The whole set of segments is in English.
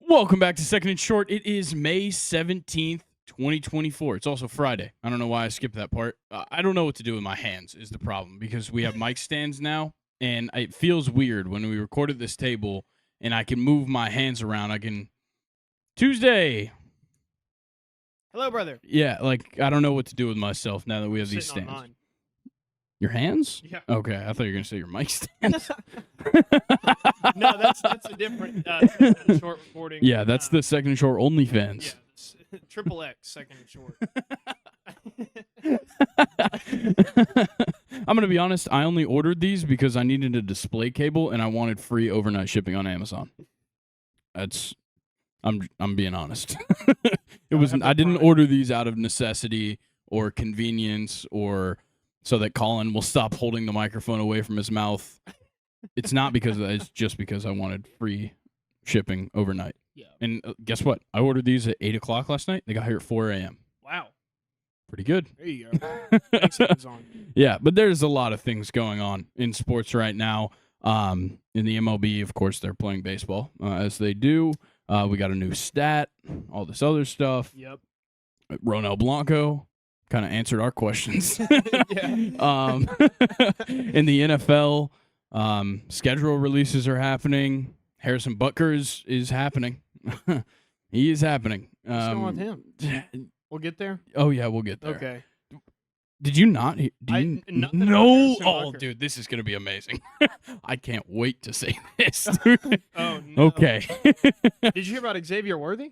Welcome back to Second and Short. It is May 17th, 2024. It's also Friday. I don't know why I skipped that part. I don't know what to do with my hands is the problem because we have mic stands now, and it feels weird when we record at this table and I can move my hands around. I can Tuesday. Hello, brother. Yeah, like I don't know what to do with myself now that we have these Sitting on stands. mine. Your hands? Yeah. Okay, I thought you were going to say your mic stands. No, that's a different short recording. Yeah, that's the Second and Short OnlyFans. Yeah, triple X second and short. I'm gonna be honest. I only ordered these because I needed a display cable and I wanted free overnight shipping on Amazon. I'm being honest. I didn't order these out of necessity or convenience or so that Colin will stop holding the microphone away from his mouth. It's not because of that. It's just because I wanted free shipping overnight. Yeah. And guess what? I ordered these at 8 o'clock last night. They got here at 4 a.m. Wow. Pretty good. There you go. Thanks, Amazon. Yeah, but there's a lot of things going on in sports right now. In the MLB, of course, they're playing baseball, as they do. We got a new stat, all this other stuff. Yep. Ronel Blanco kind of answered our questions. In the NFL, schedule releases are happening. Harrison Butker is happening. He is happening. What's going on with him? We'll get there? Oh, yeah, we'll get there. Okay. Did you not? Do you nothing about no? Harrison Oh, Butker. dude, this is going to be amazing. I can't wait to say this. Oh, no. Okay. Did you hear about Xavier Worthy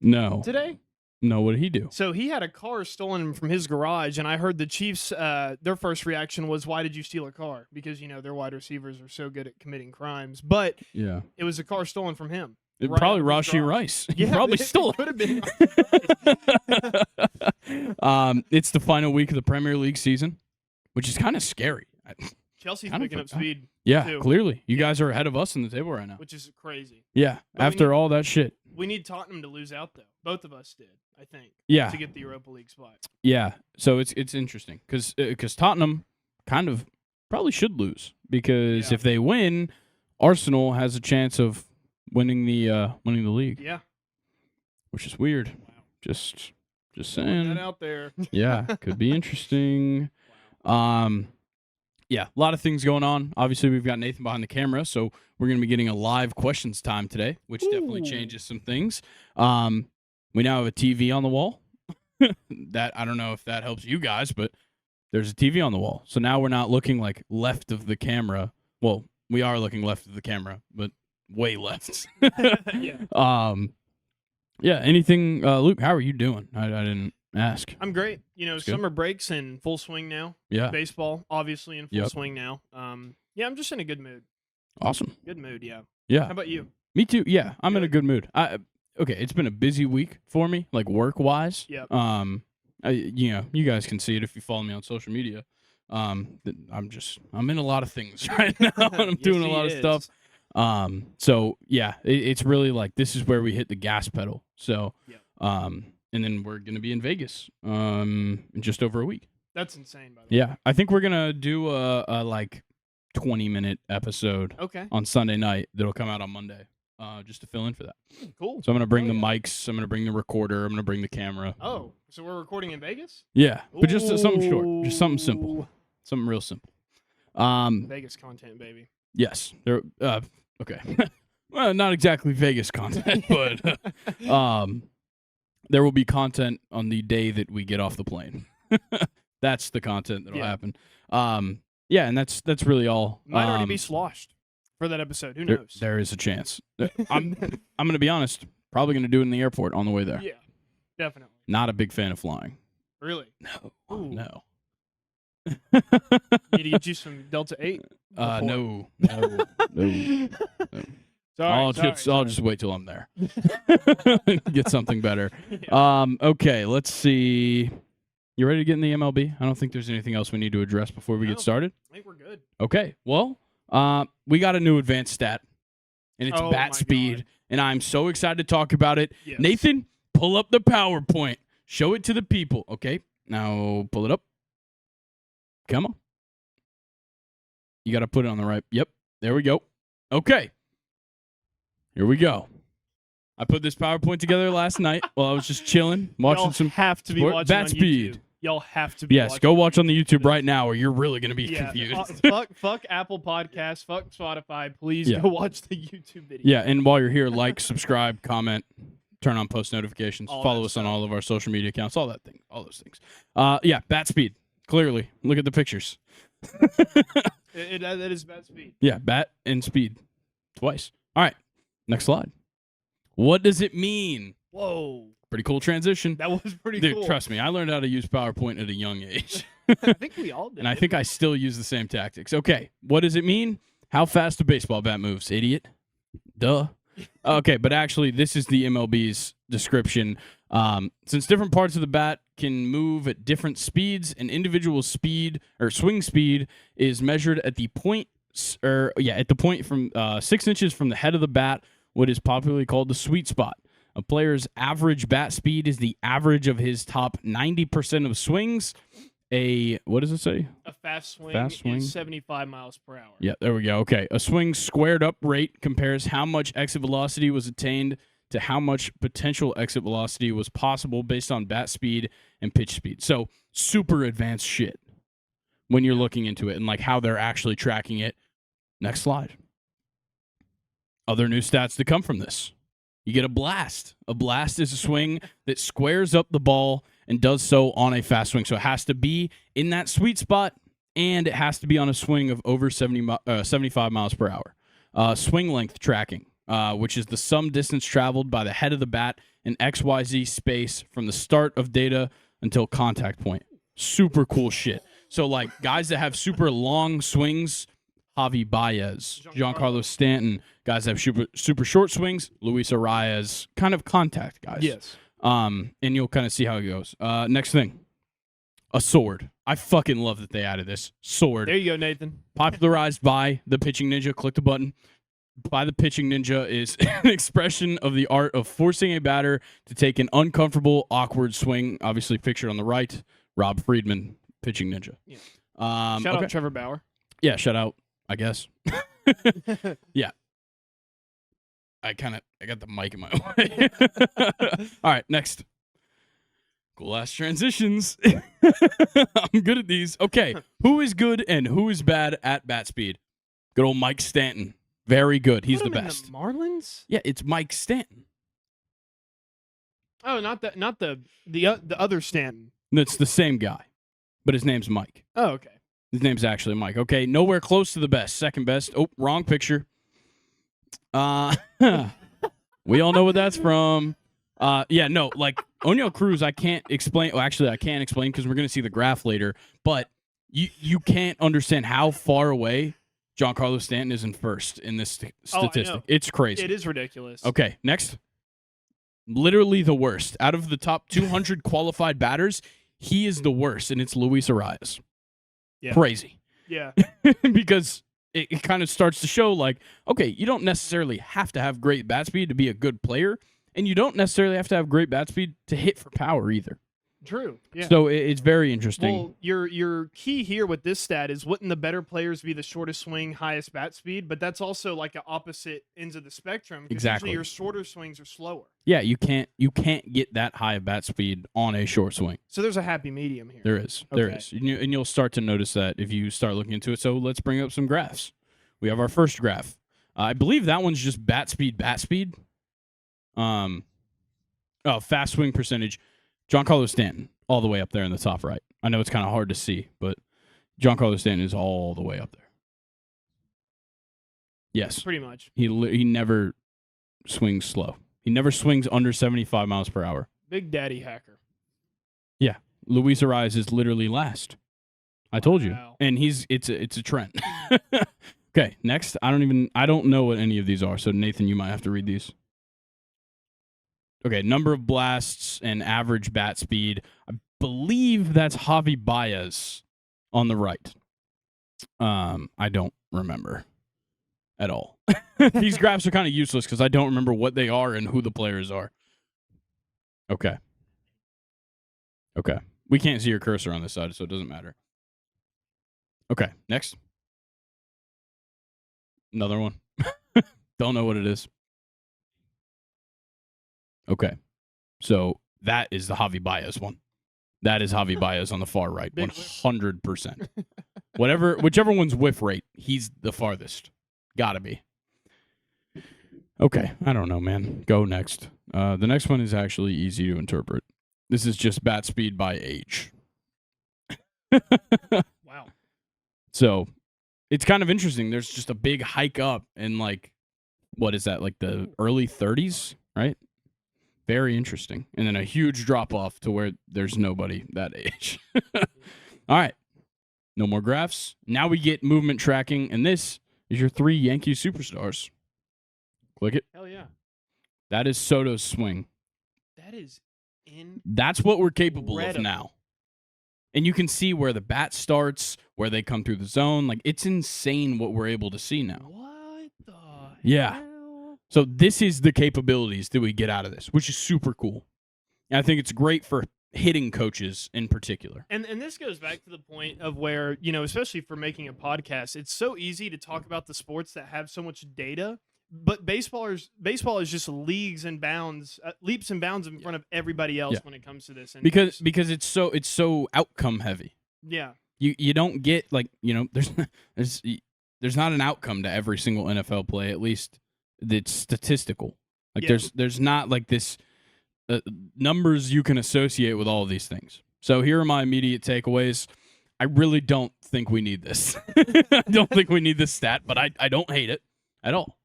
No. today? No, what did he do? So he had a car stolen from his garage, and I heard the Chiefs, their first reaction was, why did you steal a car? Because, their wide receivers are so good at committing crimes. But Yeah. it was a car stolen from him. It Right probably out of his Rashee garage. Rice. He Yeah, probably stole it. Could have been. it. It's the final week of the Premier League season, which is kind of scary. Chelsea's Kind of picking up forgot. speed, Yeah, too. clearly. You guys are ahead of us in the table right now. which is crazy. Yeah, But we after need- all that shit. We need Tottenham to lose out, though. Both of us did, I think, Yeah, to get the Europa League spot. yeah. So it's interesting because Tottenham kind of probably should lose because Yeah. if they win, Arsenal has a chance of winning the league, Yeah. which is weird. Wow. Just Put saying. that out there. Yeah, could be interesting. Wow. Yeah, a lot of things going on. Obviously, we've got Nathan behind the camera, so we're going to be getting a live questions time today, which definitely Ooh. changes some things. We now have a TV on the wall. That I don't know if that helps you guys, but there's a TV on the wall. So now we're not looking like left of the camera. Well, we are looking left of the camera, but way left. Yeah. Yeah. Anything, Luke? How are you doing? I didn't ask. I'm great. good. Summer break's in full swing now. Yeah. Baseball, obviously, in full Yep. swing now. Yeah, I'm just in a good mood. Awesome. Good mood, yeah. How Yeah. about you? Me too. Yeah, I'm in a Good. good mood. Okay, it's been a busy week for me, like work wise. Yep. You guys can see it if you follow me on social media. I'm in a lot of things right now, and I'm Yes, doing a he lot of is. stuff. So yeah, it's really like this is where we hit the gas pedal. So, Yep. and then we're gonna be in Vegas, in just over a week. That's insane, by the way. Yeah, I think we're gonna do a like 20-minute episode Okay, on Sunday night that'll come out on Monday, just to fill in for that. cool. So I'm gonna bring Oh, the yeah. mics. I'm gonna bring the recorder. I'm gonna bring the camera. Oh, so we're recording in Vegas? Yeah, but just something short, just something simple, Ooh. something real simple. Vegas content, baby. Yes, there. Okay, well, not exactly Vegas content, but there will be content on the day that we get off the plane. That's the content that'll Yeah. happen. Yeah, and that's really all. Might already be sloshed for that episode. Who there, knows? there is a chance. I'm gonna be honest. Probably gonna do it in the airport on the way there. Yeah, definitely. Not a big fan of flying. Really? No, Ooh. no. Need to get you some Delta 8? No. Sorry, I'll just wait till I'm there. Get something better. Yeah. Okay, let's see. You ready to get in the MLB? I don't think there's anything else we need to address before we No. get started. I think we're good. Okay, well, we got a new advanced stat, and it's Oh bat my speed, God. and I'm so excited to talk about it. Yes. Nathan, pull up the PowerPoint. Show it to the people. Okay, now pull it up. Come on. You got to put it on the right. Yep, there we go. Okay, here we go. I put this PowerPoint together last night while I was just chilling, watching Y'all some have to be sport. watching Bat on speed. YouTube. Y'all have to be Yes, watching go watch on the YouTube for right this. now, or you're really gonna be Yeah, confused. fuck Apple Podcasts, fuck Spotify. Please Yeah. go watch the YouTube video. Yeah, and while you're here, like, subscribe, comment, turn on post notifications, All follow that us on stuff. all of our social media accounts, all those things. Yeah, bat speed. Clearly, look at the pictures. That is bat speed. Yeah, bat and speed, twice. All right, next slide. What does it mean? Whoa, Pretty cool transition. that was pretty Dude, cool. trust me, I learned how to use PowerPoint at a young age. I think we all did. And I think I still use the same tactics. Okay, what does it mean? How fast a baseball bat moves, idiot. Duh. Okay, but actually, this is the MLB's description. Since different parts of the bat can move at different speeds, an individual speed or swing speed is measured at the point, from 6 inches from the head of the bat, what is popularly called the sweet spot. A player's average bat speed is the average of his top 90% of swings. What does it say? A fast swing is 75 miles per hour. Yeah, there we go. Okay. A swing squared up rate compares how much exit velocity was attained to how much potential exit velocity was possible based on bat speed and pitch speed. So super advanced shit when you're looking into it and like how they're actually tracking it. Next slide. Other new stats that come from this. You get a blast. A blast is a swing that squares up the ball and does so on a fast swing. So it has to be in that sweet spot, and it has to be on a swing of over 75 miles per hour. Swing length tracking, which is the sum distance traveled by the head of the bat in XYZ space from the start of data until contact point. Super cool shit. So, like, guys that have super long swings, Javi Baez, Giancarlo Stanton, guys that have super short swings, Luis Arias, kind of contact guys. Yes. And you'll kind of see how it goes. Next thing, a sword. I fucking love that they added this. Sword. There you go, Nathan. Popularized by the pitching ninja. Click the button. By the pitching ninja is an expression of the art of forcing a batter to take an uncomfortable, awkward swing. Obviously pictured on the right, Rob Friedman, pitching ninja. Yeah. Shout Shout out Trevor Bauer. Yeah, shout out, I guess. Yeah. I got the mic in my way. All right, next. Cool ass transitions. I'm good at these. Okay, who is good and who is bad at bat speed? Good old Mike Stanton. Very good. He's the Put him in best. Marlins? Yeah, it's Mike Stanton. Oh, not the other Stanton. It's the same guy, but his name's Mike. Oh, okay. His name's actually Mike. Okay, nowhere close to the best. Second best. Oh, wrong picture. We all know what that's from. Yeah, no, like Oneil Cruz, I can't explain. Well, actually, I can't explain because we're going to see the graph later. But you can't understand how far away Giancarlo Stanton is in first in this statistic. It's crazy. It is ridiculous. Okay, next. Literally the worst. Out of the top 200 qualified batters, he is the worst, and it's Luis Arias. Yeah. Crazy. Yeah. Because it kind of starts to show, like, okay, you don't necessarily have to have great bat speed to be a good player, and you don't necessarily have to have great bat speed to hit for power either. True. Yeah. So it's very interesting. Well, your key here with this stat is wouldn't the better players be the shortest swing, highest bat speed? But that's also like an opposite ends of the spectrum. 'Cause Exactly. usually your shorter swings are slower. Yeah, you can't get that high of bat speed on a short swing. So there's a happy medium here. There is. And you'll start to notice that if you start looking into it. So let's bring up some graphs. We have our first graph. I believe that one's just bat speed. Fast swing percentage. Giancarlo Stanton, all the way up there in the top right. I know it's kind of hard to see, but Giancarlo Stanton is all the way up there. Yes. Pretty much. He never swings slow. He never swings under 75 miles per hour. Big Daddy hacker. Yeah. Luis Arias is literally last. I told you. Wow. And it's a trend. Okay, next. I don't know what any of these are, so Nathan, you might have to read these. Okay, number of blasts and average bat speed. I believe that's Javi Baez on the right. I don't remember at all. These graphs are kind of useless because I don't remember what they are and who the players are. Okay. We can't see your cursor on this side, so it doesn't matter. Okay, next. Another one. Don't know what it is. Okay. So that is the Javi Baez one. That is Javi Baez on the far right, Big 100%. Whichever one's whiff rate, he's the farthest. Gotta be. Okay, I don't know, man. Go next. The next one is actually easy to interpret. This is just bat speed by age. Wow. So it's kind of interesting. There's just a big hike up in like, what is that, like the early 30s, right? Very interesting. And then a huge drop off to where there's nobody that age. All right. No more graphs. Now we get movement tracking, and this is your 3 Yankee superstars. Click it. Hell yeah. That is Soto's swing. That is That's what we're capable of incredible. now. And you can see where the bat starts, where they come through the zone. Like, it's insane what we're able to see now. What the Yeah. hell? So this is the capabilities that we get out of this, which is super cool. And I think it's great for hitting coaches in particular. And this goes back to the point of where, especially for making a podcast, it's so easy to talk about the sports that have so much data, but baseball is just leaps and bounds in front of everybody else when it comes to this. And because it's so outcome heavy. Yeah. You don't get there's not an outcome to every single NFL play, at least that's statistical. Like there's not like this numbers you can associate with all of these things. So here are my immediate takeaways. I really don't think we need this. I don't think we need this stat, but I don't hate it at all.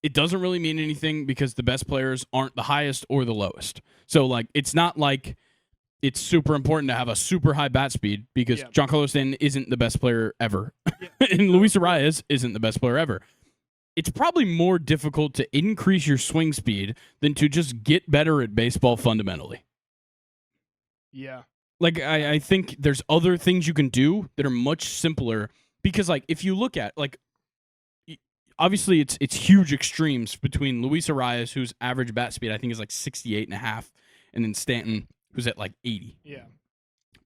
It doesn't really mean anything because the best players aren't the highest or the lowest. So like it's not like it's super important to have a super high bat speed because Giancarlo Stanton isn't the best player ever. And Luis Arias isn't the best player ever. It's probably more difficult to increase your swing speed than to just get better at baseball fundamentally. Yeah. Like, I think there's other things you can do that are much simpler because, like, if you look at, like, obviously it's huge extremes between Luis Arias, whose average bat speed I think is like 68.5, and then Stanton, who's at like 80. Yeah.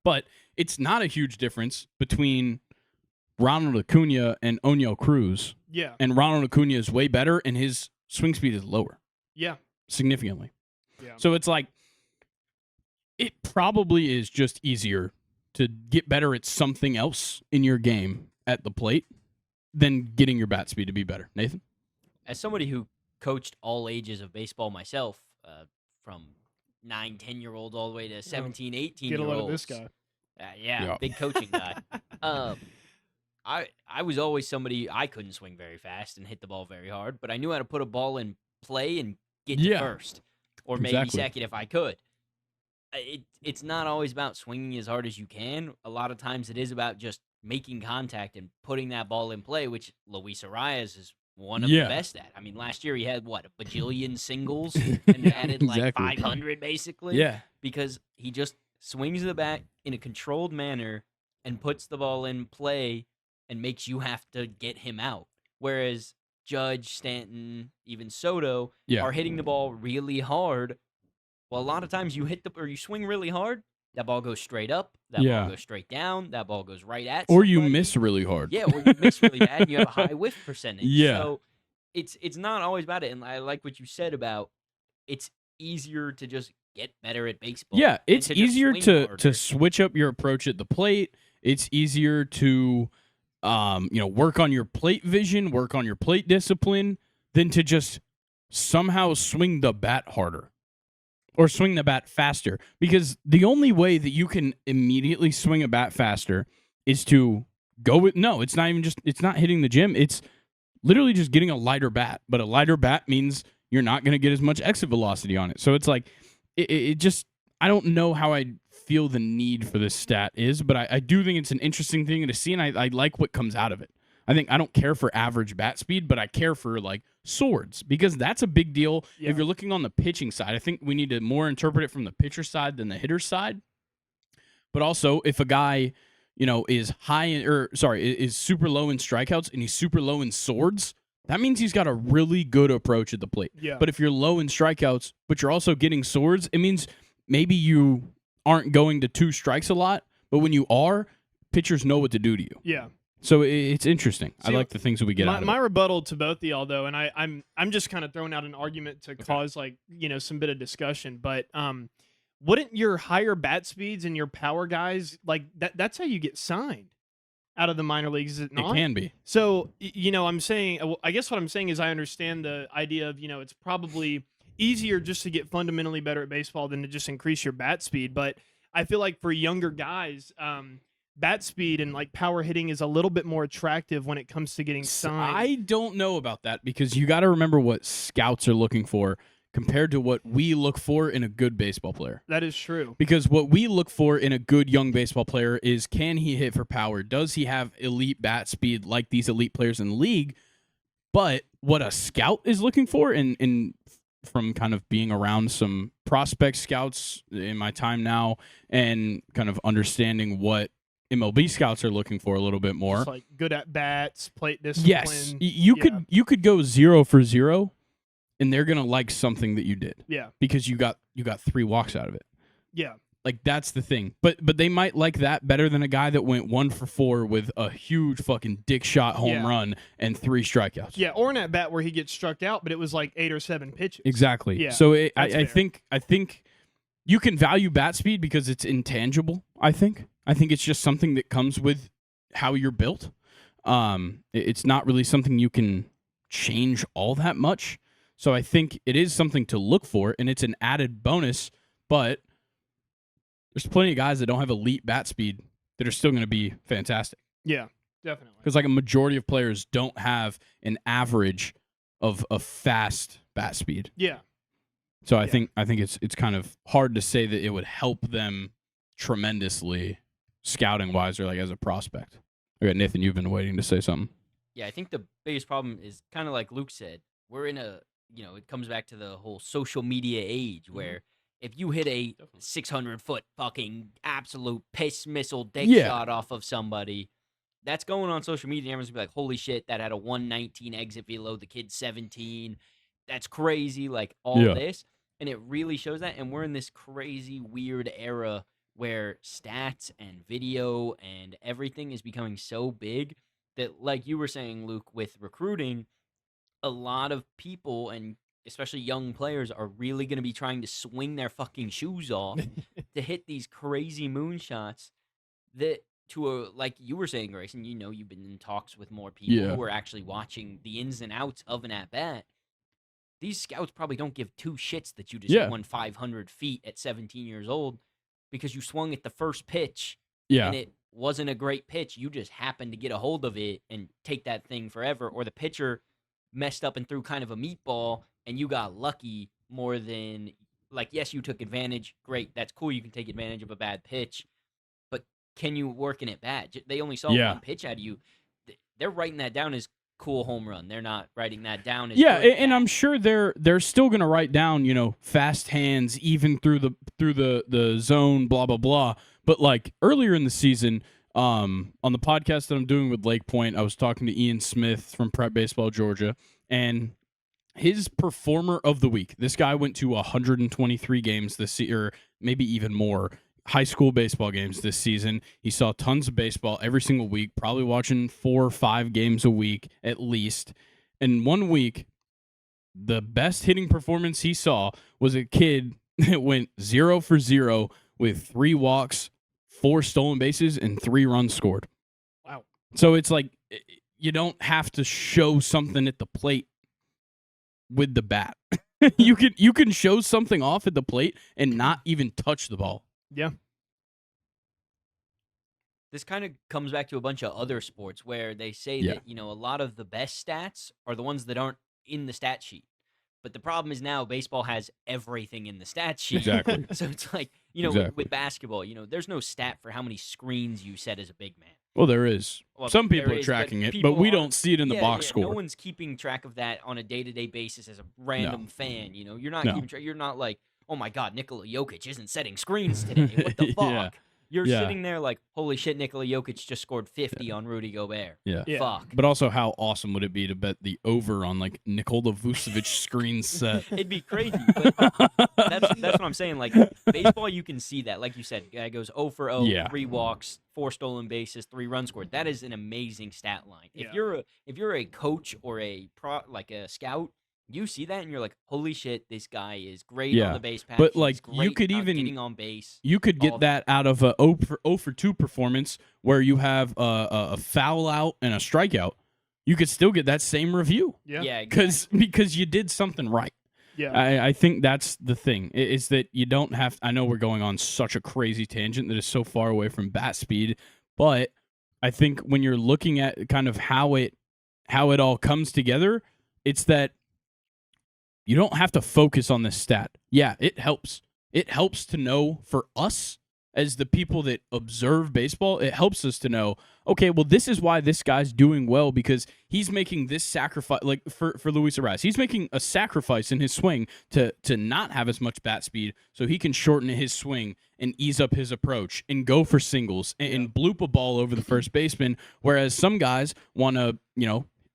But it's not a huge difference between Ronald Acuna and Oneil Cruz. Yeah. And Ronald Acuna is way better, and his swing speed is lower. Yeah. Significantly. Yeah. So it's like, it probably is just easier to get better at something else in your game at the plate than getting your bat speed to be better. Nathan? As somebody who coached all ages of baseball myself, from 9, 10-year-olds all the way to 17, 18-year-olds. Get a load of this guy. Yeah, big coaching guy. I was always somebody, I couldn't swing very fast and hit the ball very hard, but I knew how to put a ball in play and get to first or maybe second if I could. It's not always about swinging as hard as you can. A lot of times it is about just making contact and putting that ball in play, which Luis Arias is one of the best at. I mean, last year he had, a bajillion singles and added like 500 basically. Yeah. Because he just swings the bat in a controlled manner and puts the ball in play and makes you have to get him out. Whereas Judge, Stanton, even Soto are hitting the ball really hard. Well, a lot of times you swing really hard, that ball goes straight up, that ball goes straight down, that ball goes right at Or somebody. you miss really hard. Yeah, or you miss really bad and you have a high whiff percentage. Yeah. So it's not always about it. And I like what you said about it's easier to just get better at baseball. Yeah, it's to just easier swing to harder. switch up your approach at the plate. It's easier to work on your plate vision, work on your plate discipline, than to just somehow swing the bat harder or swing the bat faster. Because the only way that you can immediately swing a bat faster is to go with it's not hitting the gym. It's literally just getting a lighter bat. But a lighter bat means you're not going to get as much exit velocity on it. So it's like it just I don't know how I feel the need for this stat is, but I do think it's an interesting thing to see, and I like what comes out of it. I don't care for average bat speed, but I care for like swords because that's a big deal. If you're looking on the pitching side, I think we need to more interpret it from the pitcher side than the hitter side. But also, if a guy, is is super low in strikeouts and he's super low in swords, that means he's got a really good approach at the plate. Yeah. But if you're low in strikeouts, but you're also getting swords, it means maybe you aren't going to 2 strikes a lot, but when you are, pitchers know what to do to you. Yeah. So it's interesting. See, I like the things that we get out of my it. rebuttal to both of y'all, though, and I'm just kind of throwing out an argument to cause some bit of discussion, but wouldn't your higher bat speeds and your power guys that's how you get signed out of the minor leagues, is it not? It can be. So I'm saying, I guess what I'm saying is I understand the idea of it's probably easier just to get fundamentally better at baseball than to just increase your bat speed, but I feel like for younger guys, bat speed and power hitting is a little bit more attractive when it comes to getting signed. I don't know about that because you got to remember what scouts are looking for compared to what we look for in a good baseball player. That is true. Because what we look for in a good young baseball player is, can he hit for power? Does he have elite bat speed like these elite players in the league? But what a scout is looking for, in from kind of being around some prospect scouts in my time now and kind of understanding what MLB scouts are looking for a little bit more. Just good at bats, plate discipline. Yes, you could go 0 for 0, and they're gonna like something that you did. Yeah, because you got 3 walks out of it. Yeah, that's the thing. But they might like that better than a guy that went 1 for 4 with a huge fucking dick shot home run and 3 strikeouts. Yeah, or an at bat where he gets struck out, but it was 8 or 7 pitches. Exactly. Yeah, so I think you can value bat speed because it's intangible. I think it's just something that comes with how you're built. It's not really something you can change all that much. So I think it is something to look for, and it's an added bonus. But there's plenty of guys that don't have elite bat speed that are still going to be fantastic. Yeah, definitely. Because a majority of players don't have an average of a fast bat speed. Yeah. So I think it's kind of hard to say that it would help them tremendously scouting wise or as a prospect. Okay, Nathan, you've been waiting to say something. Yeah, I think the biggest problem is kind of like Luke said. We're in a it comes back to the whole social media age where if you hit a 600-foot fucking absolute piss missile dick shot off of somebody, that's going on social media. Everyone's gonna be like, holy shit, that had a 119 exit velo, the kid's 17. That's crazy, all this. And it really shows that. And we're in this crazy, weird era where stats and video and everything is becoming so big that, like you were saying, Luke, with recruiting, a lot of people, and especially young players, are really going to be trying to swing their fucking shoes off to hit these crazy moonshots that, like you were saying, Grayson, you've been in talks with more people who are actually watching the ins and outs of an at-bat. These scouts probably don't give 2 shits that you just won 500 feet at 17 years old because you swung at the first pitch and it wasn't a great pitch. You just happened to get a hold of it and take that thing forever, or the pitcher messed up and threw kind of a meatball and you got lucky more than, yes, you took advantage. Great, that's cool. You can take advantage of a bad pitch, but can you work in it bad? They only saw 1 pitch out of you. They're writing that down as cool home run. They're not writing that down as and I'm sure they're still gonna write down fast hands even through the zone, blah blah blah. But earlier in the season, on the podcast that I'm doing with Lake Point, I was talking to Ian Smith from Prep Baseball Georgia, and his performer of the week. This guy went to 123 games this year, or maybe even more. High school baseball games this season. He saw tons of baseball every single week, probably watching 4 or 5 games a week at least. In 1 week, the best hitting performance he saw was a kid that went 0 for 0 with 3 walks, 4 stolen bases, and 3 runs scored. Wow. So it's you don't have to show something at the plate with the bat. you can show something off at the plate and not even touch the ball. Yeah. This kind of comes back to a bunch of other sports where they say that, a lot of the best stats are the ones that aren't in the stat sheet. But the problem is now baseball has everything in the stat sheet. Exactly. So it's with basketball, there's no stat for how many screens you set as a big man. Well, there is. Well, some people are tracking it, but we don't see it in the box score. No one's keeping track of that on a day-to-day basis as a random fan. You're not keeping track. You're not like, oh my God, Nikola Jokic isn't setting screens today. What the fuck? You're sitting there like, holy shit, Nikola Jokic just scored 50 on Rudy Gobert. Yeah. Fuck. But also, how awesome would it be to bet the over on like Nikola Vucevic screen set? It'd be crazy. But that's what I'm saying. Like baseball, you can see that. Like you said, guy goes 0 for 0, 3 walks, 4 stolen bases, 3 runs scored. That is an amazing stat line. If you're a coach or a scout, you see that and you're like, holy shit, this guy is great on the base path. But like you could even getting on base. You could get that out of a 0 for 2 performance where you have a foul out and a strikeout. You could still get that same review. Yeah, exactly. Because you did something right. Yeah, I think that's the thing, is that you don't have. I know we're going on such a crazy tangent that is so far away from bat speed, but I think when you're looking at kind of how it all comes together, it's that you don't have to focus on this stat. Yeah, it helps. It helps to know for us as the people that observe baseball, it helps us to know, okay, well, this is why this guy's doing well, because he's making this sacrifice. Like for Luis Arraez, he's making a sacrifice in his swing to not have as much bat speed so he can shorten his swing and ease up his approach and go for singles and bloop a ball over the first baseman, whereas some guys want to,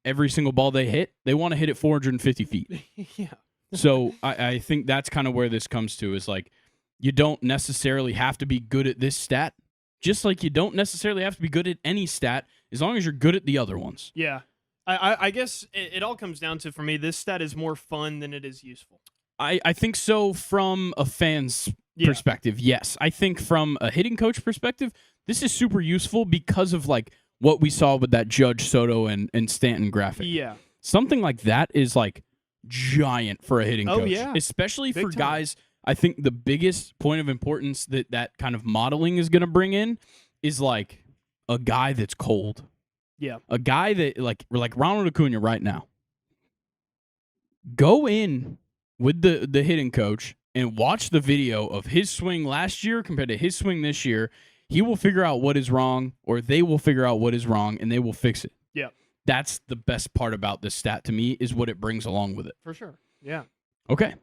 every single ball they hit, they want to hit it 450 feet. Yeah. So I think that's kind of where this comes to, is like, you don't necessarily have to be good at this stat, just like you don't necessarily have to be good at any stat, as long as you're good at the other ones. Yeah. I guess it all comes down to, for me, this stat is more fun than it is useful. I think so from a fan's perspective, yes. I think from a hitting coach perspective, this is super useful because of like what we saw with that Judge, Soto, and Stanton graphic. Yeah. Something like that is like giant for a hitting coach. Oh, yeah. Especially Big for time. guys. I think the biggest point of importance that kind of modeling is going to bring in is like a guy that's cold. Yeah. A guy that like Ronald Acuna right now. Go in with the hitting coach and watch the video of his swing last year compared to his swing this year. He will figure out what is wrong, or they will figure out what is wrong, and they will fix it. Yeah. That's the best part about this stat to me, is what it brings along with it. For sure. Yeah. Okay.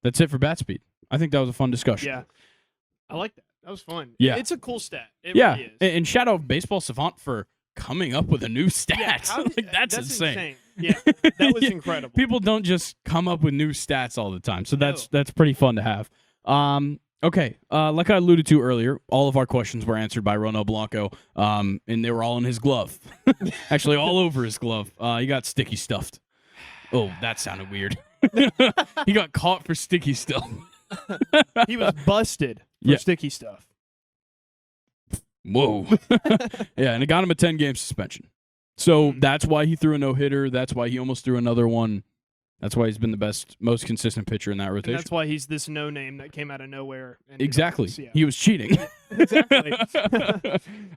That's it for bat speed. I think that was a fun discussion. Yeah. I like that. That was fun. Yeah. It's a cool stat. It Yeah. really is. And shout out Baseball Savant for coming up with a new stat. Yeah, that's insane. Yeah. That was Yeah. incredible. People don't just come up with new stats all the time. So No. that's pretty fun to have. Okay. Like I alluded to earlier, all of our questions were answered by Ronel Blanco. And they were all in his glove. Actually, all over his glove. He got sticky stuffed. Oh, that sounded weird. He got caught for sticky stuff. He was busted for sticky stuff. Whoa. Yeah, and it got him a 10-game suspension. So that's why he threw a no-hitter. That's why he almost threw another one. That's why he's been the most consistent pitcher in that rotation. And that's why he's this no-name that came out of nowhere. And Exactly. Yeah. He was cheating. Exactly.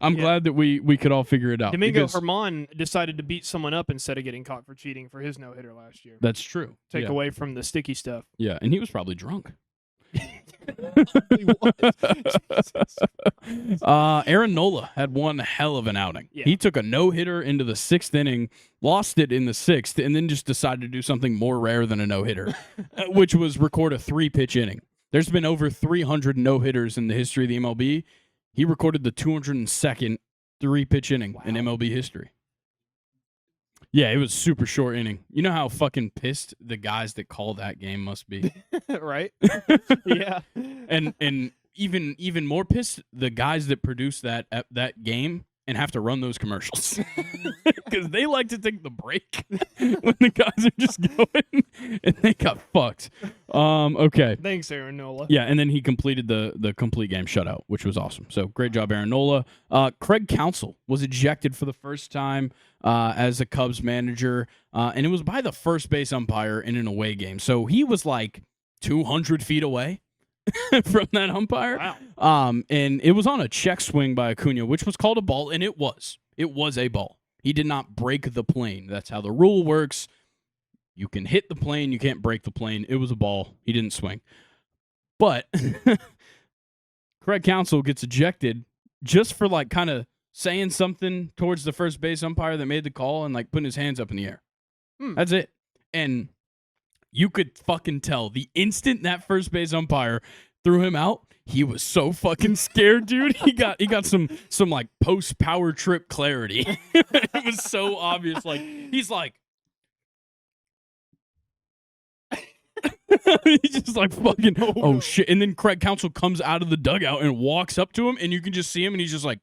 I'm glad that we could all figure it out. Domingo because Germán decided to beat someone up instead of getting caught for cheating for his no-hitter last year. That's true. Take away from the sticky stuff. Yeah, and he was probably drunk. He was. Aaron Nola had one hell of an outing. Yeah. He took a no-hitter into the 6th inning, lost it in the 6th, and then just decided to do something more rare than a no-hitter, which was record a 3-pitch inning. There's been over 300 no-hitters in the history of the MLB. He recorded the 202nd 3-pitch inning in MLB history. Yeah, it was super short inning. You know how fucking pissed the guys that call that game must be. Right? Yeah. And even more pissed the guys that produce that game and have to run those commercials, because they like to take the break when the guys are just going, and they got fucked. Okay. Thanks, Aaron Nola. Yeah, and then he completed the complete game shutout, which was awesome. So great job, Aaron Nola. Craig Counsell was ejected for the first time as a Cubs manager, and it was by the first base umpire in an away game. So he was like 200 feet away from that umpire. Wow. And it was on a check swing by Acuna, which was called a ball, and it was a ball. He did not break the plane. That's how the rule works. You can hit the plane, you can't break the plane. It was a ball. He didn't swing. But Craig Counsell gets ejected just for like kind of saying something towards the first base umpire that made the call and like putting his hands up in the air. That's it. And you could fucking tell the instant that first base umpire threw him out. He was so fucking scared, dude. He got some like post power trip clarity. It was so obvious. Like he's like. He's just like fucking oh shit. And then Craig Counsell comes out of the dugout and walks up to him, and you can just see him, and he's just like.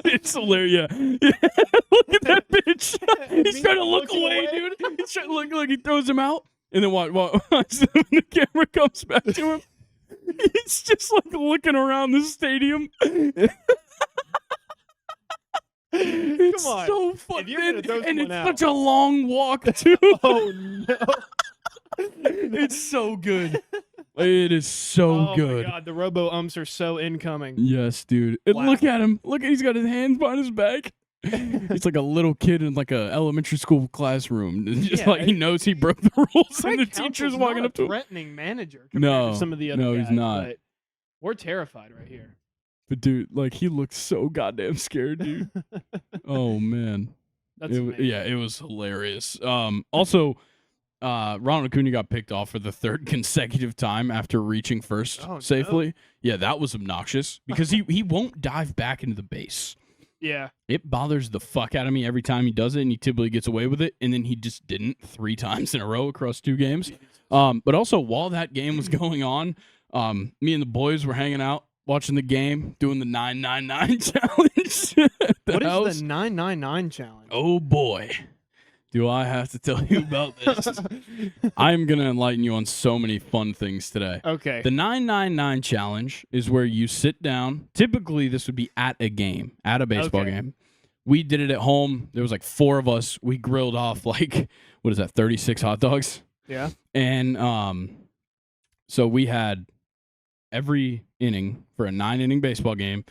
It's hilarious. Yeah. Look at that bitch. He's trying to look away, dude. He's trying to look like he throws him out. And then watch when the camera comes back to him, he's just like looking around the stadium. It's Come on. so fun. If you're gonna throw And it's someone out. such a long walk, too. Oh no. It's so good. It is so good. Oh my god, the robo-umps are so incoming. Yes, dude. And Wow. look at him. Look, he's got his hands behind his back. He's like a little kid in like a elementary school classroom. Just Yeah, like he knows he broke the rules, Craig and the teacher's Counsell's walking not up to a him. threatening manager compared No, to some of the other no, guys. he's not. But we're terrified right here. But dude, like he looked so goddamn scared, dude. Oh man, That's amazing. yeah, it was hilarious. Also, Ronald Acuna got picked off for the third consecutive time after reaching first Oh, no. safely. Yeah, that was obnoxious because he won't dive back into the base. Yeah. It bothers the fuck out of me every time he does it, and he typically gets away with it, and then he just didn't 3 times in a row across 2 games. But also, while that game was going on, me and the boys were hanging out, watching the game, doing the 999 challenge at the What house. is the 999 challenge? Oh, boy. Do I have to tell you about this? I'm going to enlighten you on so many fun things today. Okay. The 999 challenge is where you sit down. Typically, this would be at a game, at a baseball Okay. game. We did it at home. There was like 4 of us. We grilled off like, what is that, 36 hot dogs? Yeah. And so we had every inning for a 9-inning baseball game.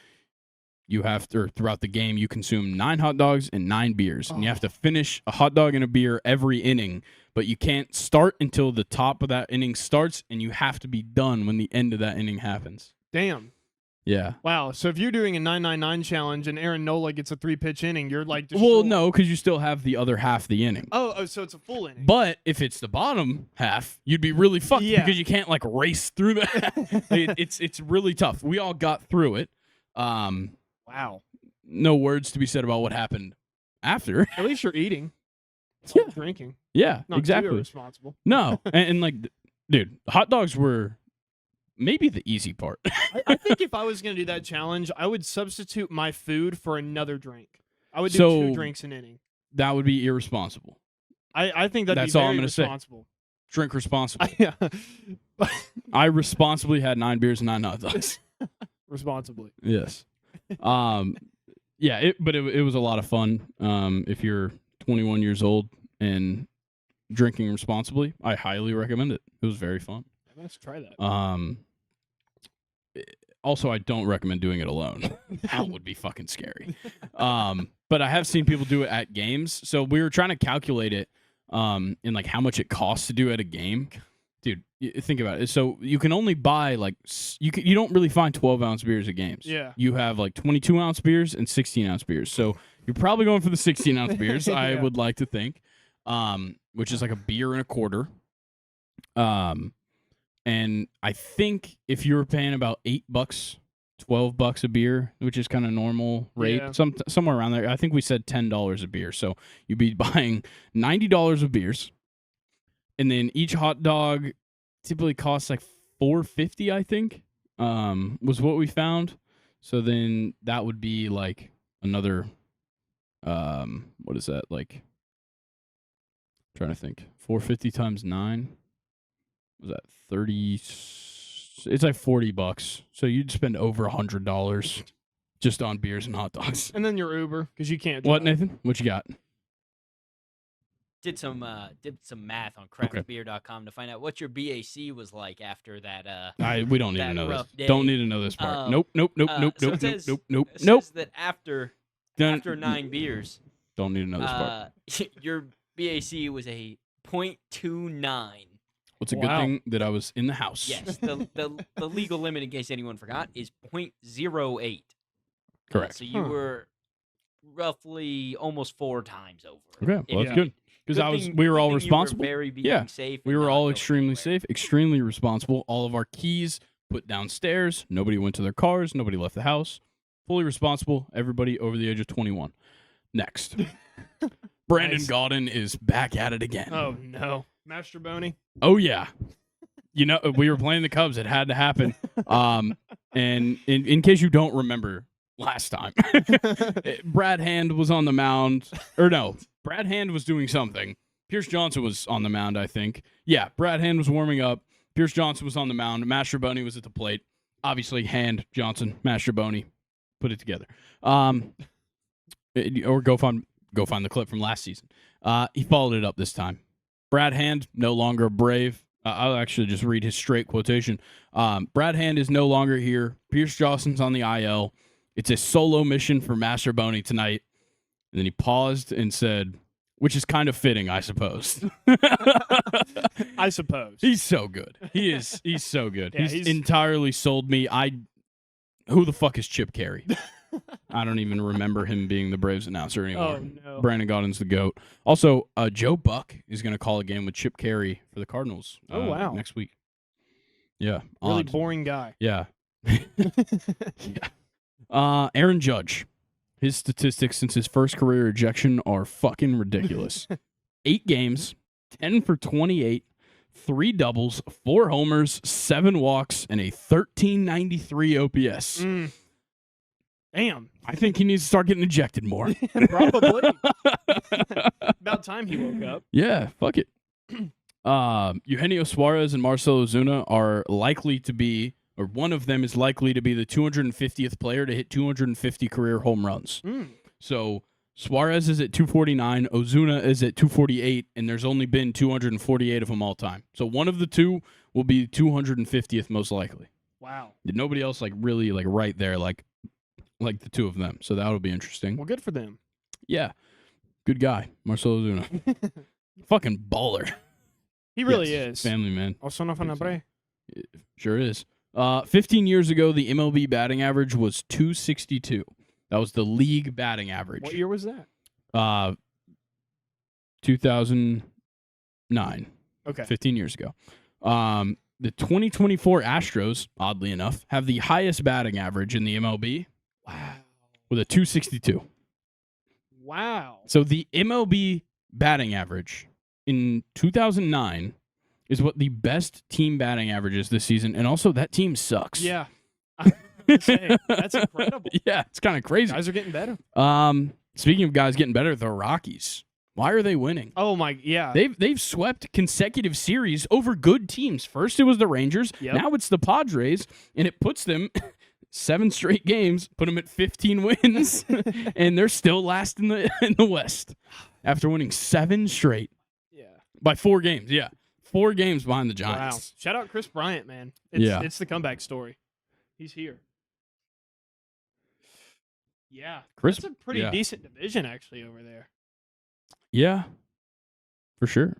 You have to, or throughout the game, you consume 9 hot dogs and 9 beers. And you have to finish a hot dog and a beer every inning, but you can't start until the top of that inning starts, and you have to be done when the end of that inning happens. Damn. Yeah. Wow. So if you're doing a 999 challenge and Aaron Nola gets a 3-pitch inning, you're like Well, destroyed. no, because you still have the other half of the inning. Oh, so it's a full inning. But if it's the bottom half, you'd be really fucked Yeah. because you can't like race through that. It's really tough. We all got through it. Wow. No words to be said about what happened after. At least you're eating. Yeah. Not drinking. Yeah, Not too exactly. irresponsible. No, and like, dude, hot dogs were maybe the easy part. I think if I was going to do that challenge, I would substitute my food for another drink. I would do So- 2 drinks an inning. That would be irresponsible. I think that'd That's be all very I'm gonna say. responsible. Drink responsibly. Yeah. I responsibly had 9 beers and 9 hot dogs. Responsibly. Yes. Yeah, but it was a lot of fun. If you're 21 years old and drinking responsibly, I highly recommend it. It was very fun. Let's try that. Also, I don't recommend doing it alone. That would be fucking scary. But I have seen people do it at games. So we were trying to calculate it in like how much it costs to do at a game. Dude, think about it. So you can only buy like you don't really find 12-ounce beers at games. Yeah. You have like 22-ounce beers and 16-ounce beers. So you're probably going for the 16-ounce beers. I Yeah. would like to think, which is like a beer and a quarter. And I think if you were paying about $8, $12 a beer, which is kind of normal rate, Yeah. somewhere around there. I think we said $10 a beer. So you'd be buying $90 of beers. And then each hot dog typically costs like $4.50, I think, was what we found. So then that would be like another, what is that? Like, I'm trying to think. $4.50 times 9. Was that 30? It's like $40. So you'd spend over $100 just on beers and hot dogs. And then your Uber, because you can't What, drive. Nathan? What you got? Did some math on craftbeer.com to find out what your BAC was like after that. We don't need to that know this. rough day. Don't need to know this part. Um, Nope. so Nope. it says- Nope. It Nope. says that after Don't 9 beers, Don't need to know this part. your BAC was a 0.29. What's a good Wow. thing that I was in the house? Yes, the legal limit, in case anyone forgot, is 0.08. Correct. So you Huh. were roughly almost 4 times over. Okay. Well, If- that's good. because we were all responsible. Being safe. We were all extremely safe, extremely responsible. All of our keys put downstairs. Nobody went to their cars. Nobody left the house. Fully responsible. Everybody over the age of 21. Next. Brandon Gaudin is back at it again. Oh, no. Master Boney? Oh, yeah. You know, we were playing the Cubs. It had to happen. And in case you don't remember last time, Brad Hand was on the mound. Or no, Brad Hand was doing something. Pierce Johnson was on the mound, I think. Yeah, Brad Hand was warming up. Pierce Johnson was on the mound. Master Boney was at the plate. Obviously, Hand, Johnson, Master Boney. Put it together. Or go find the clip from last season. He followed it up this time. Brad Hand, no longer brave. I'll actually just read his straight quotation. Brad Hand is no longer here. Pierce Johnson's on the IL. It's a solo mission for Master Boney tonight. And then he paused and said, which is kind of fitting, I suppose. I suppose. He's so good. He's so good. Yeah, he's entirely sold me. Who the fuck is Chip Carey? I don't even remember him being the Braves announcer anymore. Oh, no. Brandon Gaudin's the GOAT. Also, Joe Buck is going to call a game with Chip Carey for the Cardinals. Wow. Next week. Yeah. Really boring guy. Yeah. Yeah. Aaron Judge. His statistics since his first career ejection are fucking ridiculous. 8 games, 10 for 28, 3 doubles, 4 homers, 7 walks, and a 1393 OPS. Damn. I think he needs to start getting ejected more. Probably. About time he woke up. Yeah, fuck it. Eugenio Suarez and Marcell Ozuna are likely to be, or one of them is likely to be the 250th player to hit 250 career home runs. So Suarez is at 249, Ozuna is at 248, and there's only been 248 of them all time. So one of the two will be 250th most likely. Wow. Nobody else really right there like the two of them. So that'll be interesting. Well, good for them. Yeah. Good guy, Marcell Ozuna. Fucking baller. He really is. Family man. Also no fanabre. Sure is. 15 years ago, the MLB batting average was 262. That was the league batting average. What year was that? 2009. Okay. 15 years ago. The 2024 Astros, oddly enough, have the highest batting average in the MLB. Wow. With a 262. Wow. So the MLB batting average in 2009 is what the best team batting average is this season, and also that team sucks. Yeah. That's incredible. Yeah, it's kind of crazy. Guys are getting better. Speaking of guys getting better, the Rockies. Why are they winning? Oh my, yeah. They've swept consecutive series over good teams. First it was the Rangers, now it's the Padres, and it puts them 7 straight games, put them at 15 wins, and they're still last in the West after winning 7 straight. Yeah. By 4 games, yeah. 4 games behind the Giants. Wow. Shout out Chris Bryant, man. It's the comeback story. He's here. Yeah. That's a pretty decent division, actually, over there. Yeah, for sure.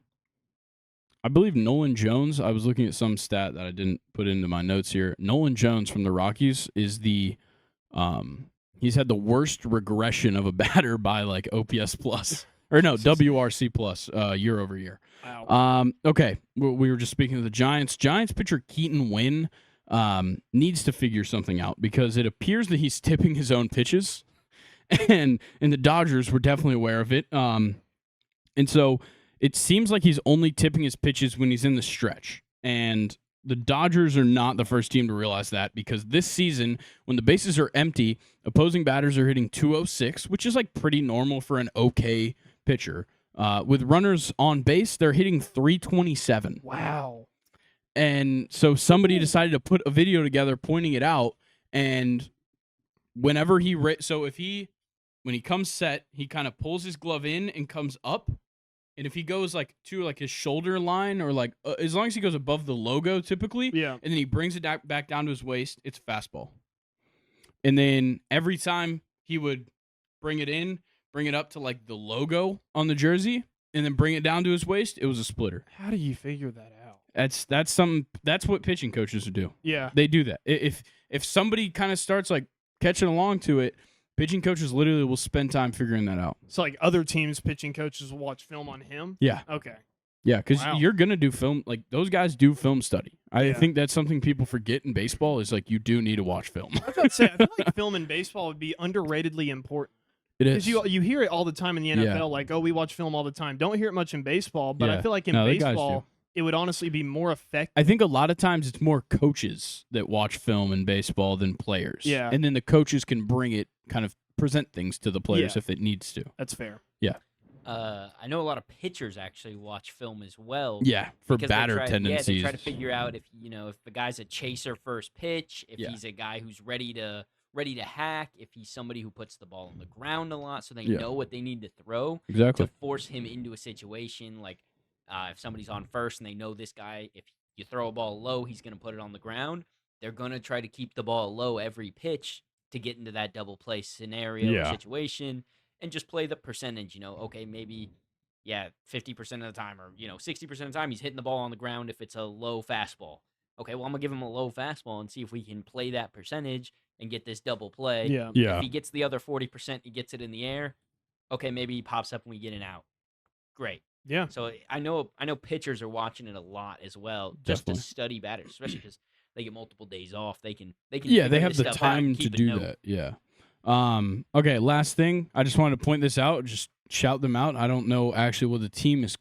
I believe Nolan Jones, I was looking at some stat that I didn't put into my notes here. Nolan Jones from the Rockies is he's had the worst regression of a batter by like OPS plus. Or no, WRC plus year over year. Wow. Okay, we were just speaking of the Giants. Giants pitcher Keaton Wynn needs to figure something out because it appears that he's tipping his own pitches, and the Dodgers were definitely aware of it. And so it seems like he's only tipping his pitches when he's in the stretch, and the Dodgers are not the first team to realize that because this season, when the bases are empty, opposing batters are hitting 206, which is like pretty normal for an okay pitcher. With runners on base, they're hitting 327. Wow. And so somebody decided to put a video together pointing it out, and whenever when he comes set, he kind of pulls his glove in and comes up. And if he goes like to like his shoulder line or like as long as he goes above the logo typically, and then he brings it back down to his waist, it's a fastball. And then every time he would bring it up to like the logo on the jersey, and then bring it down to his waist, it was a splitter. How do you figure that out? That's what pitching coaches do. Yeah. They do that. If somebody kind of starts like catching along to it, Pitching coaches literally will spend time figuring that out. So like other teams' pitching coaches will watch film on him. Yeah. Okay. Yeah, because Wow. you're gonna do film. Like those guys do film study. I Yeah. think that's something people forget in baseball. Is like you do need to watch film. I was about to say, I feel like film in baseball would be underratedly important. It Because is. you hear it all the time in the NFL, Yeah. like, oh, we watch film all the time. Don't hear it much in baseball, but I Yeah. feel like in No, the guys baseball, do. it would honestly be more effective. I think a lot of times it's more coaches that watch film in baseball than players. Yeah. And then the coaches can bring it, kind of present things to the players Yeah. if it needs to. That's fair. I know a lot of pitchers actually watch film as well. Yeah, for because they batter try- tendencies. Yeah, they try to figure out if if the guy's a chaser first pitch, if Yeah. he's a guy who's ready to hack, if he's somebody who puts the ball on the ground a lot, so they Yeah. know what they need to throw Exactly. to force him into a situation like if somebody's on first and they know this guy, if you throw a ball low, he's going to put it on the ground. They're going to try to keep the ball low every pitch to get into that double play scenario or Yeah. situation and just play the percentage. Okay, maybe 50% of the time or 60% of the time he's hitting the ball on the ground if it's a low fastball. Okay, well I'm gonna give him a low fastball and see if we can play that percentage and get this double play. Yeah. Yeah. If he gets the other 40%, he gets it in the air. Okay, maybe he pops up and we get an out. Great. Yeah. So I know pitchers are watching it a lot as well, just Definitely. to study batters, especially because they get multiple days off. They can Yeah, figure they have this the stuff out and time to keep a do note. that. Yeah. Okay, last thing. I just wanted to point this out. Just shout them out. I don't know actually what the team is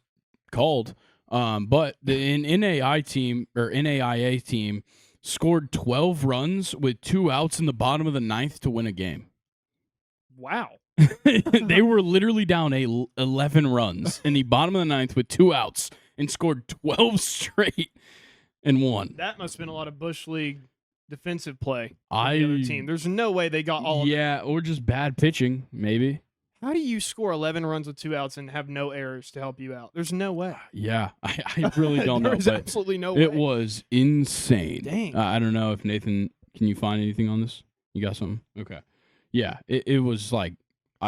called. But the NAIA team scored 12 runs with 2 outs in the bottom of the 9th to win a game. Wow. They were literally down 11 runs in the bottom of the 9th with 2 outs and scored 12 straight and won. That must have been a lot of Bush League defensive play by the other team. There's no way they got all of it. Yeah, or just bad pitching, maybe. How do you score 11 runs with 2 outs and have no errors to help you out? There's no way. Yeah, I really don't know. There's But absolutely no way. it was insane. Dang. I don't know if Nathan, can you find anything on this? You got something? Okay. Yeah, it was like,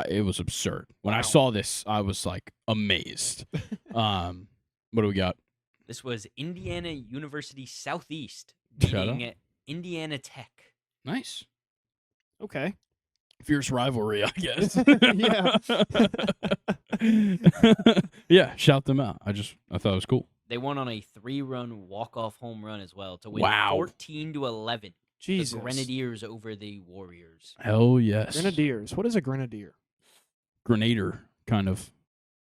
it was absurd. When I Wow. saw this, I was like amazed. What do we got? This was Indiana University Southeast Shout out. beating Indiana Tech. Nice. Okay. Fierce rivalry, I guess. Yeah. Yeah, shout them out. I thought it was cool. They won on a 3-run walk-off home run as well to win Wow. 14-11. Jesus. The Grenadiers over the Warriors. Hell yes. Grenadiers. What is a grenadier? Grenader, kind of.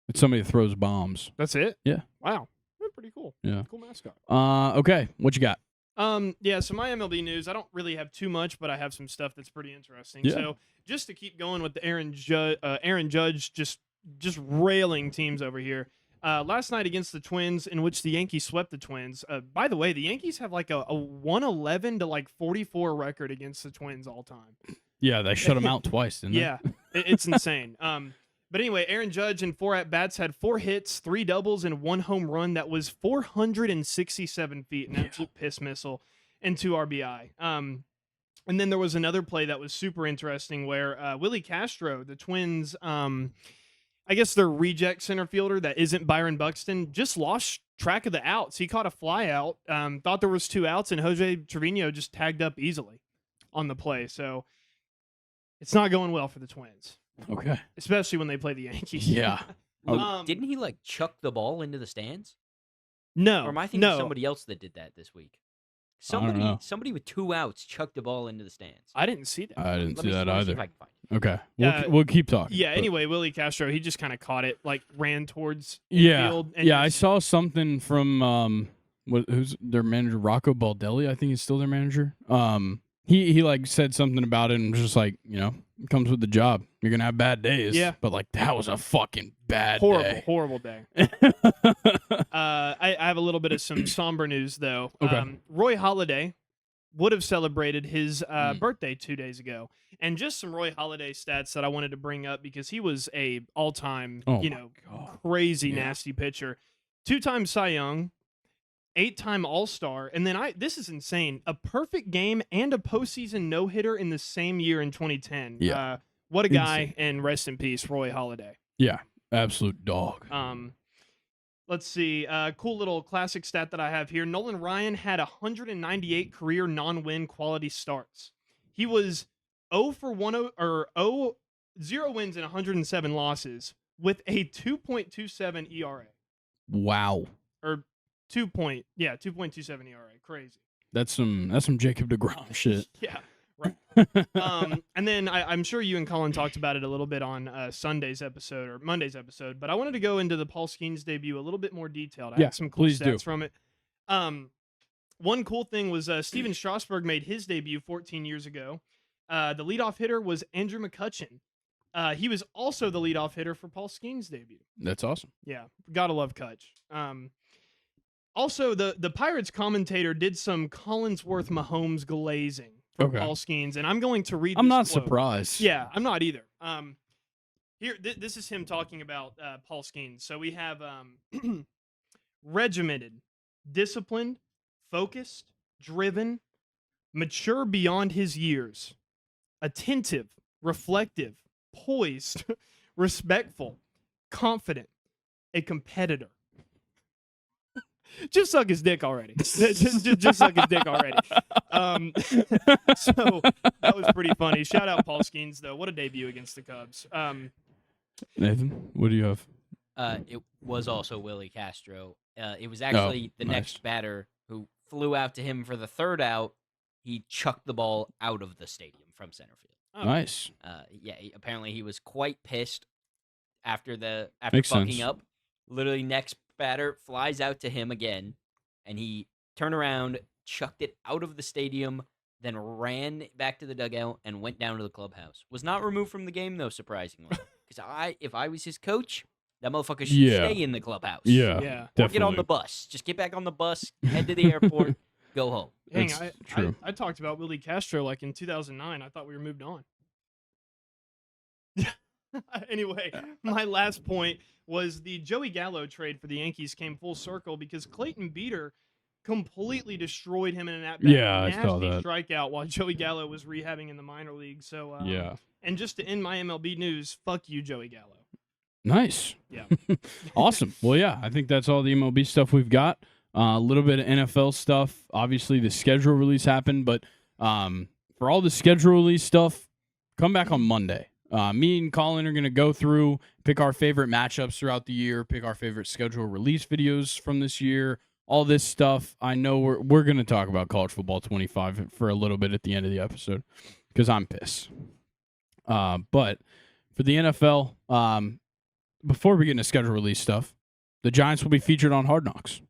It's somebody that throws bombs. That's it? Yeah. Wow. Pretty cool. Yeah. Cool mascot. Okay, what you got? Yeah, so my MLB news, I don't really have too much, but I have some stuff that's pretty interesting. Yeah. So just to keep going with the Aaron Judge just railing teams over here. Last night against the Twins, in which the Yankees swept the Twins. By the way, the Yankees have like a 111 to like 44 record against the Twins all time. Yeah, they shut him out twice, didn't they? Yeah, it's insane. But anyway, Aaron Judge in 4 at-bats had 4 hits, 3 doubles, and 1 home run that was 467 feet, an absolute piss missile, and 2 RBI. And then there was another play that was super interesting where Willie Castro, the Twins, I guess their reject center fielder that isn't Byron Buxton, just lost track of the outs. He caught a fly out, thought there was 2 outs, and Jose Trevino just tagged up easily on the play. So it's not going well for the Twins. Okay. Especially when they play the Yankees. Yeah. Didn't he like chuck the ball into the stands? No. Or am I thinking no. of somebody else that did that this week? I don't know. Somebody with 2 outs chucked the ball into the stands. I didn't see that. I didn't see that let me see either. if I can find it. Okay. Yeah. We'll keep talking. Yeah, but- anyway, Willie Castro, he just kind of caught it, like ran towards Yeah. infield. And Yeah, I just- saw something from who's their manager, Rocco Baldelli, I think he's still their manager. He like said something about it and was just like, it comes with the job. You're gonna have bad days. Yeah. But like that was a fucking bad horrible day. day. I have a little bit of some somber news, though. Okay. Roy Halladay would have celebrated his birthday 2 days ago. And just some Roy Halladay stats that I wanted to bring up because he was a all-time, Oh my God. crazy Yeah. nasty pitcher. 2-time Cy Young, 8-time All-Star, and then this is insane, a perfect game and a postseason no-hitter in the same year in 2010. Yeah. What a guy, Insane. and rest in peace, Roy Halladay. Yeah. Absolute dog. Let's see. Cool little classic stat that I have here. Nolan Ryan had 198 career non-win quality starts. He was 0 wins and 107 losses with a 2.27 ERA. Wow. Or 2.27 ERA. Crazy. That's some Jacob deGrom shit. Yeah. Right. And then I'm sure you and Colin talked about it a little bit on Monday's episode, but I wanted to go into the Paul Skeens debut a little bit more detailed. I had some cool stats from it. One cool thing was Steven Strasburg made his debut 14 years ago. The leadoff hitter was Andrew McCutchen. He was also the leadoff hitter for Paul Skeens' debut. That's awesome. Yeah, gotta love Kutch. Also, the Pirates commentator did some Collinsworth Mahomes glazing for Paul Skeens, and I'm going to read. I'm this not quote. surprised. Yeah, I'm not either. Here, this is him talking about Paul Skeens. So we have regimented, disciplined, focused, driven, mature beyond his years, attentive, reflective, poised, respectful, confident, a competitor. Just suck his dick already. just suck his dick already. So that was pretty funny. Shout out Paul Skeens, though. What a debut against the Cubs. Nathan, what do you have? It was also Willie Castro. It was actually the next batter who flew out to him for the third out. He chucked the ball out of the stadium from center field. Oh. Nice. Apparently he was quite pissed after Makes fucking sense. up. Literally, next batter flies out to him again, and he turned around, chucked it out of the stadium, then ran back to the dugout and went down to the clubhouse. Was not removed from the game, though, surprisingly. Because if I was his coach, that motherfucker should stay in the clubhouse. Yeah, definitely. Or get on the bus. Just get back on the bus, head to the airport, go home. Dang, I talked about Willie Castro like in 2009. I thought we were moved on. Anyway, my last point was the Joey Gallo trade for the Yankees came full circle because Clayton Beeter completely destroyed him in an at-bat. Yeah, I saw that. Strikeout while Joey Gallo was rehabbing in the minor league. So and just to end my MLB news, fuck you, Joey Gallo. Nice. Yeah. Awesome. Well, yeah, I think that's all the MLB stuff we've got. A little bit of NFL stuff. Obviously, the schedule release happened, but for all the schedule release stuff, come back on Monday. Me and Colin are going to go through, pick our favorite matchups throughout the year, pick our favorite schedule release videos from this year, all this stuff. I know we're going to talk about college football 25 for a little bit at the end of the episode because I'm pissed. But for the NFL, before we get into schedule release stuff, the Giants will be featured on Hard Knocks.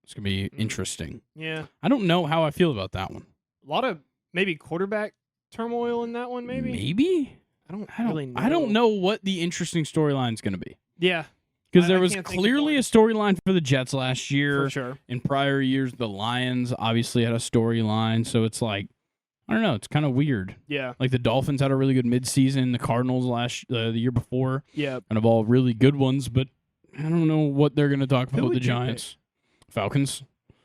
It's going to be interesting. Yeah. I don't know how I feel about that one. A lot of maybe quarterback turmoil in that one, maybe? Maybe? I don't really know. I don't know what the interesting storyline is going to be. Yeah. Because there was clearly a storyline for the Jets last year. For sure. In prior years, the Lions obviously had a storyline. So it's like, I don't know. It's kind of weird. Yeah. Like the Dolphins had a really good midseason. The Cardinals the year before. Yeah. Kind of all really good ones. But I don't know what they're going to talk about with the Giants. Falcons.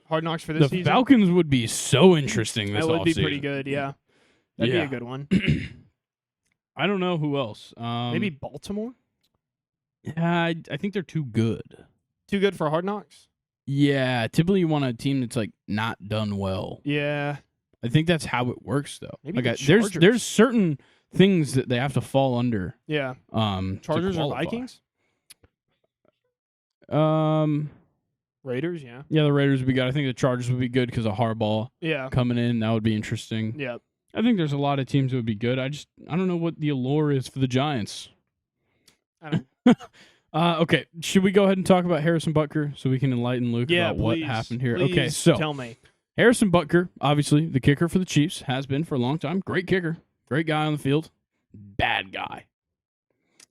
Hard Knocks for this season? The Falcons would be so interesting this offseason. That would be pretty good, yeah. That'd be a good one. I don't know who else. Maybe Baltimore? Yeah, I think they're too good. Too good for Hard Knocks? Yeah, typically you want a team that's like not done well. Yeah. I think that's how it works, though. Maybe like there's certain things that they have to fall under. Yeah. Chargers or Vikings? Raiders, yeah. Yeah, the Raiders would be good. I think the Chargers would be good because of Harbaugh coming in. That would be interesting. Yeah. I think there's a lot of teams that would be good. I don't know what the allure is for the Giants. I don't okay, should we go ahead and talk about Harrison Butker so we can enlighten Luke about what happened here? Please okay, so tell me. Harrison Butker, obviously the kicker for the Chiefs, has been for a long time. Great kicker. Great guy on the field. Bad guy.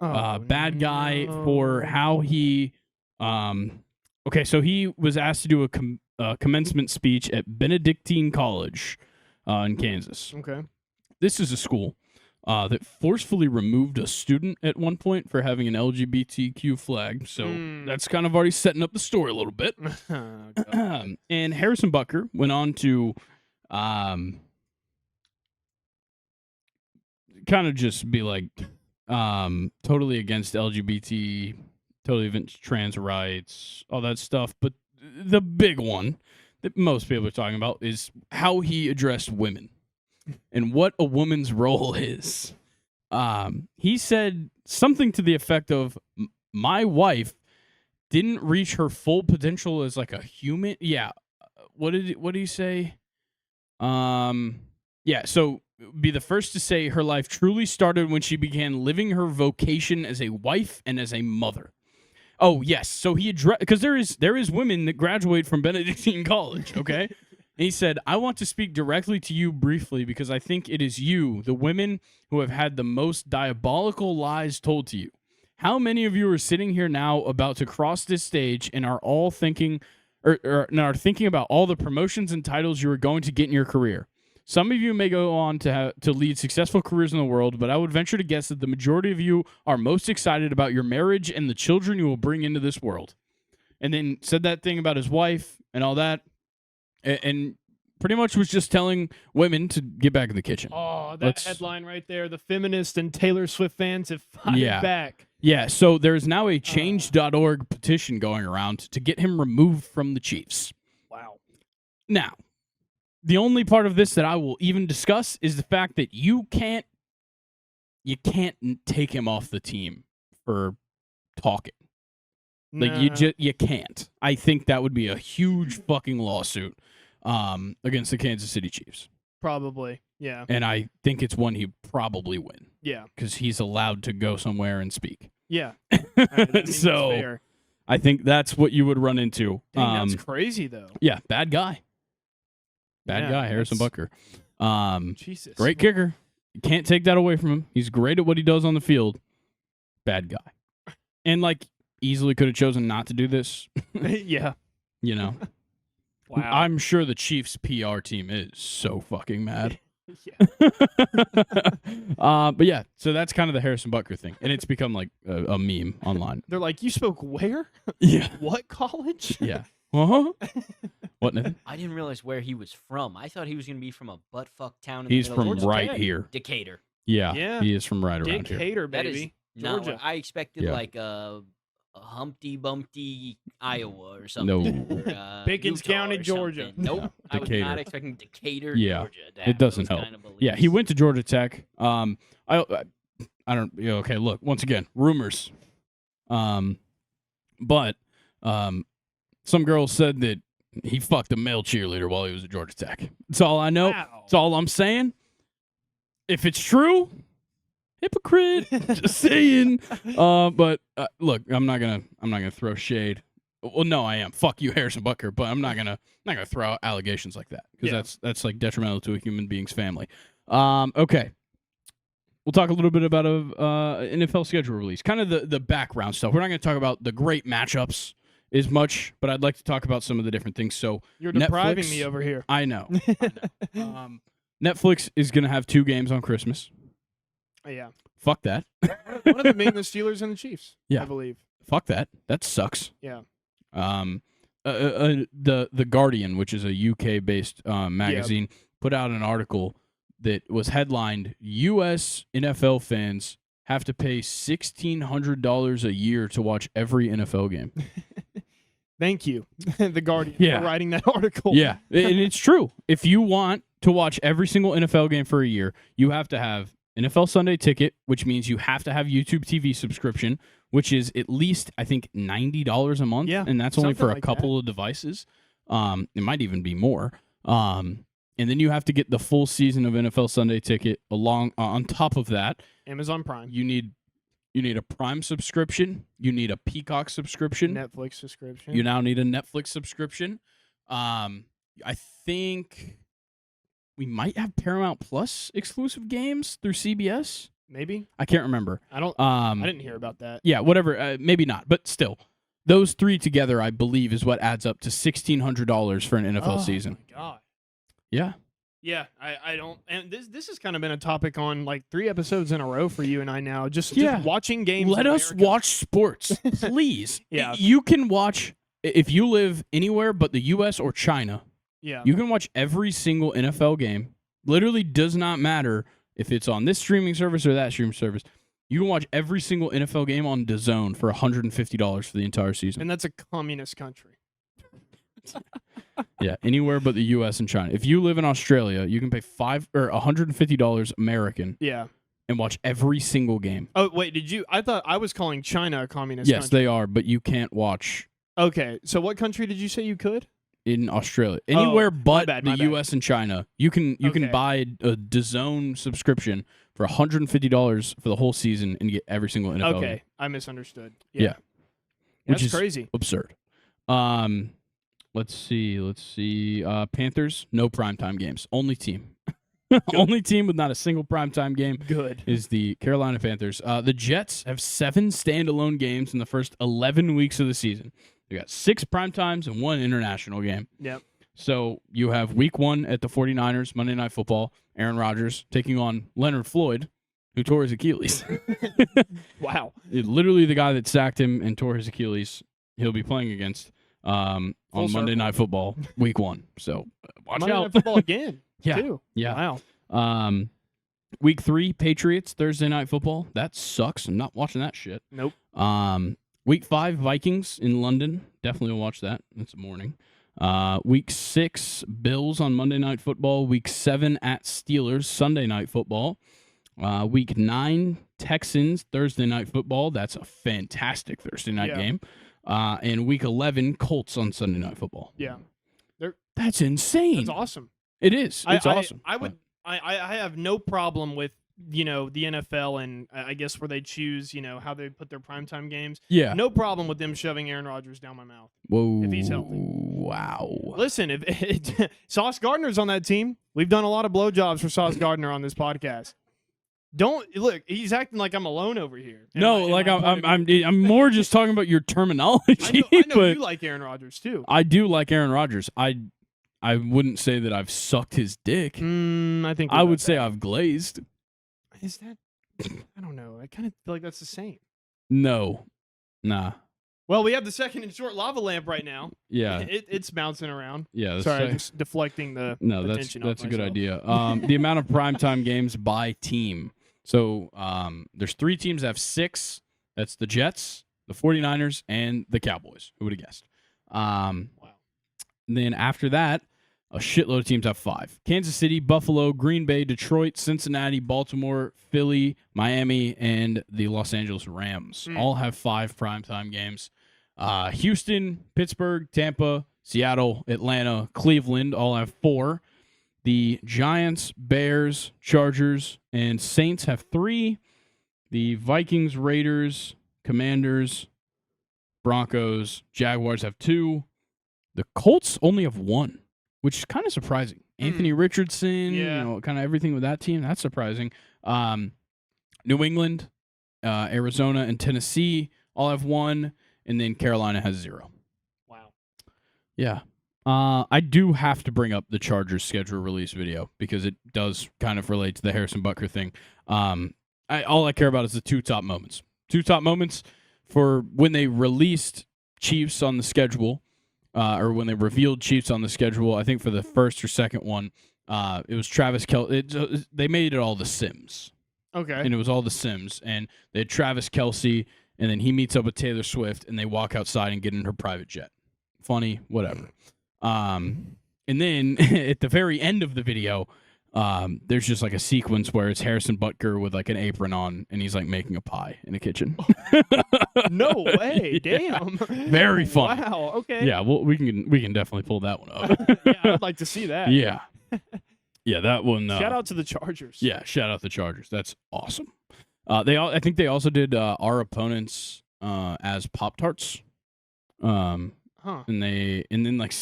Bad guy for how he okay, so he was asked to do a commencement speech at Benedictine College in Kansas. Okay. This is a school that forcefully removed a student at one point for having an LGBTQ flag. So that's kind of already setting up the story a little bit. And Harrison Butker went on to kind of just be like totally against LGBT, totally against trans rights, all that stuff. But the big one that most people are talking about is how he addressed women. and what a woman's role is. He said something to the effect of, my wife didn't reach her full potential as like a human. Yeah. What did he say? Yeah, so be the first to say her life truly started when she began living her vocation as a wife and as a mother. Oh, yes. So he addressed, because there is women that graduate from Benedictine College, okay? And he said, I want to speak directly to you briefly because I think it is you, the women, who have had the most diabolical lies told to you. How many of you are sitting here now about to cross this stage and are all thinking are thinking about all the promotions and titles you are going to get in your career? Some of you may go on to lead successful careers in the world, but I would venture to guess that the majority of you are most excited about your marriage and the children you will bring into this world. And then said that thing about his wife and all that, and pretty much was just telling women to get back in the kitchen. Oh, that headline right there. The feminist and Taylor Swift fans have fired back. Yeah, so there's now a change.org petition going around to get him removed from the Chiefs. Wow. Now, the only part of this that I will even discuss is the fact that you can't take him off the team for talking. Like you can't. I think that would be a huge fucking lawsuit against the Kansas City Chiefs. Probably, yeah. And I think it's one he'd probably win. Yeah. Because he's allowed to go somewhere and speak. Yeah. So fair. I think that's what you would run into. Dang, that's crazy, though. Yeah, bad guy. Bad guy, Harrison Butker. Jesus. Great kicker. You can't take that away from him. He's great at what he does on the field. Bad guy. And, like, easily could have chosen not to do this. Yeah. You know? Wow. I'm sure the Chiefs' PR team is so fucking mad. Yeah. But yeah, so that's kind of the Harrison Butker thing. And it's become, like, a meme online. They're like, you spoke where? Yeah. What college? Yeah. Uh-huh. What, Nathan? I didn't realize where he was from. I thought he was going to be from a buttfuck town in He's the middle from of right here. Decatur. Yeah, he is from right around here. Decatur, That is baby. not Georgia. what I expected, Yeah. like a Humpty Bumpty, Iowa or something. No. Or, Pickens Utah County, or Georgia. something. Nope. I was Decatur. not expecting Decatur, Yeah. Georgia. To It have doesn't those help. kind of Yeah, he beliefs. went to Georgia Tech. I don't. Okay, look, once again, rumors. But some girl said that he fucked a male cheerleader while he was at Georgia Tech. That's all I know. Wow. That's all I'm saying. If it's true, hypocrite. Just saying. But look, I'm not gonna throw shade. Well, no, I am. Fuck you, Harrison Butker. But I'm not gonna throw out allegations like that because that's like detrimental to a human being's family. Okay. We'll talk a little bit about an NFL schedule release, kind of the background stuff. We're not going to talk about the great matchups as much, but I'd like to talk about some of the different things. So You're depriving Netflix- me over here. I know. Netflix is going to have 2 games on Christmas. Yeah. Fuck that. One of them being the Steelers and the Chiefs, Yeah. I believe. Fuck that. That sucks. Yeah. The Guardian, which is a UK-based magazine, put out an article that was headlined, U.S. NFL fans have to pay $1,600 a year to watch every NFL game. Thank you, The Guardian, Yeah. for writing that article. Yeah, and it's true. If you want to watch every single NFL game for a year, you have to have NFL Sunday Ticket, which means you have to have YouTube TV subscription, which is at least, I think, $90 a month. Yeah, and that's only something for a like couple of devices. It might even be more. And then you have to get the full season of NFL Sunday Ticket along on top of that. Amazon Prime. You need a Prime subscription. You need a Peacock subscription. Netflix subscription. You now need a Netflix subscription. I think we might have Paramount Plus exclusive games through CBS. Maybe. I can't remember. I didn't hear about that. Yeah, whatever. Maybe not, but still, those 3 together, I believe, is what adds up to $1,600 for an NFL season. Oh my god. Yeah. Yeah, I don't, and this has kind of been a topic on like 3 episodes in a row for you and I now. Just watching games. Let in us America. watch sports, please. Yeah. You can watch, if you live anywhere but the U.S. or China, Yeah. you can watch every single NFL game. Literally does not matter if it's on this streaming service or that streaming service. You can watch every single NFL game on DAZN for $150 for the entire season. And that's a communist country. Yeah, anywhere but the U.S. and China. If you live in Australia, you can pay $150 American. Yeah. And watch every single game. Oh wait, I thought I was calling China a communist Yes, country. they are, but you can't watch. Okay, so what country did you say you could? In Australia, anywhere but the bad. U.S. and China, you can buy a DAZN subscription for $150 for the whole season and get every single NFL Okay, game. I misunderstood. Yeah. Which That's is crazy. Absurd. Let's see. Panthers, no primetime games. Only team. Only team with not a single primetime game. Good. Is the Carolina Panthers. The Jets have 7 standalone games in the first 11 weeks of the season. They got 6 primetimes and 1 international game. Yep. So you have week 1 at the 49ers, Monday Night Football. Aaron Rodgers taking on Leonard Floyd, who tore his Achilles. Wow. Literally the guy that sacked him and tore his Achilles, he'll be playing against on Monday Night Football, week 1. So watch Monday out. Night Football again. Yeah. Too. Yeah. Wow. Week 3, Patriots, Thursday Night Football. That sucks. I'm not watching that shit. Nope. Week 5, Vikings in London. Definitely will watch that. It's morning. Week 6, Bills on Monday Night Football. Week 7 at Steelers, Sunday Night Football. Week 9, Texans, Thursday Night Football. That's a fantastic Thursday night game. And Week 11, Colts on Sunday Night Football. Yeah. That's insane. That's awesome. It is. It's awesome. I have no problem with, the NFL and I guess where they choose, how they put their primetime games. Yeah. No problem with them shoving Aaron Rodgers down my mouth. Whoa. If he's healthy. Wow. Listen, if Sauce Gardner's on that team, we've done a lot of blowjobs for Sauce Gardner on this podcast. Don't look. He's acting like I'm alone over here. I'm more just talking about your terminology. I know but you like Aaron Rodgers too. I do like Aaron Rodgers. I wouldn't say that I've sucked his dick. I think I would say I've glazed. Is that? I don't know. I kind of feel like that's the same. No. Nah. Well, we have the second and short lava lamp right now. Yeah. It's bouncing around. Yeah. Sorry, I'm just deflecting the attention. That's a good idea. The amount of primetime games by team. So there's 3 teams that have 6. That's the Jets, the 49ers, and the Cowboys. Who would have guessed? Wow. And then after that, a shitload of teams have 5. Kansas City, Buffalo, Green Bay, Detroit, Cincinnati, Baltimore, Philly, Miami, and the Los Angeles Rams all have 5 primetime games. Houston, Pittsburgh, Tampa, Seattle, Atlanta, Cleveland all have 4. The Giants, Bears, Chargers, and Saints have 3. The Vikings, Raiders, Commanders, Broncos, Jaguars have 2. The Colts only have 1, which is kind of surprising. Anthony Richardson, kind of everything with that team. That's surprising. New England, Arizona, and Tennessee all have 1, and then Carolina has 0. Wow. Yeah. I do have to bring up the Chargers schedule release video because it does kind of relate to the Harrison Butker thing. All I care about is the 2 top moments. 2 top moments for when they released Chiefs on the schedule, or when they revealed Chiefs on the schedule. I think for the first or second one, it was Travis Kelce. They made it all the Sims. Okay. And it was all the Sims. And they had Travis Kelce, and then he meets up with Taylor Swift, and they walk outside and get in her private jet. Funny, whatever. And then at the very end of the video, there's just like a sequence where it's Harrison Butker with like an apron on, and he's like making a pie in a kitchen. No way! Damn. Very fun. Wow. Okay. Yeah. Well, we can definitely pull that one up. Yeah, I'd like to see that. Yeah. Yeah, that one. Shout out to the Chargers. Yeah, shout out the Chargers. That's awesome. I think they also did our opponents as Pop-Tarts. And then like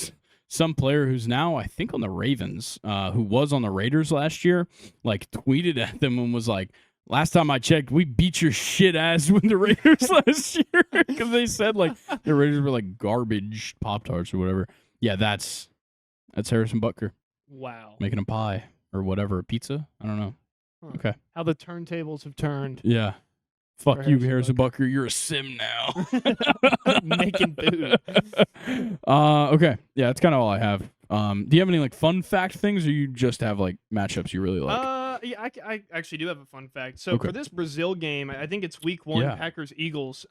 some player who's now I think on the Ravens, who was on the Raiders last year, like tweeted at them and was like, "Last time I checked, we beat your shit ass with the Raiders last year," because they said like the Raiders were like garbage Pop-Tarts or whatever. Yeah, that's Harrison Butker. Wow. Making a pie or whatever, a pizza. I don't know. Huh. Okay. How the turntables have turned. Yeah. Fuck you, Harrison Harrison Butker. You're a sim now. Making food. Okay. Yeah, that's kind of all I have. Do you have any like fun fact things, or you just have like matchups you really like? Yeah, I actually do have a fun fact. So for this Brazil game, I think it's week 1, Packers-Eagles.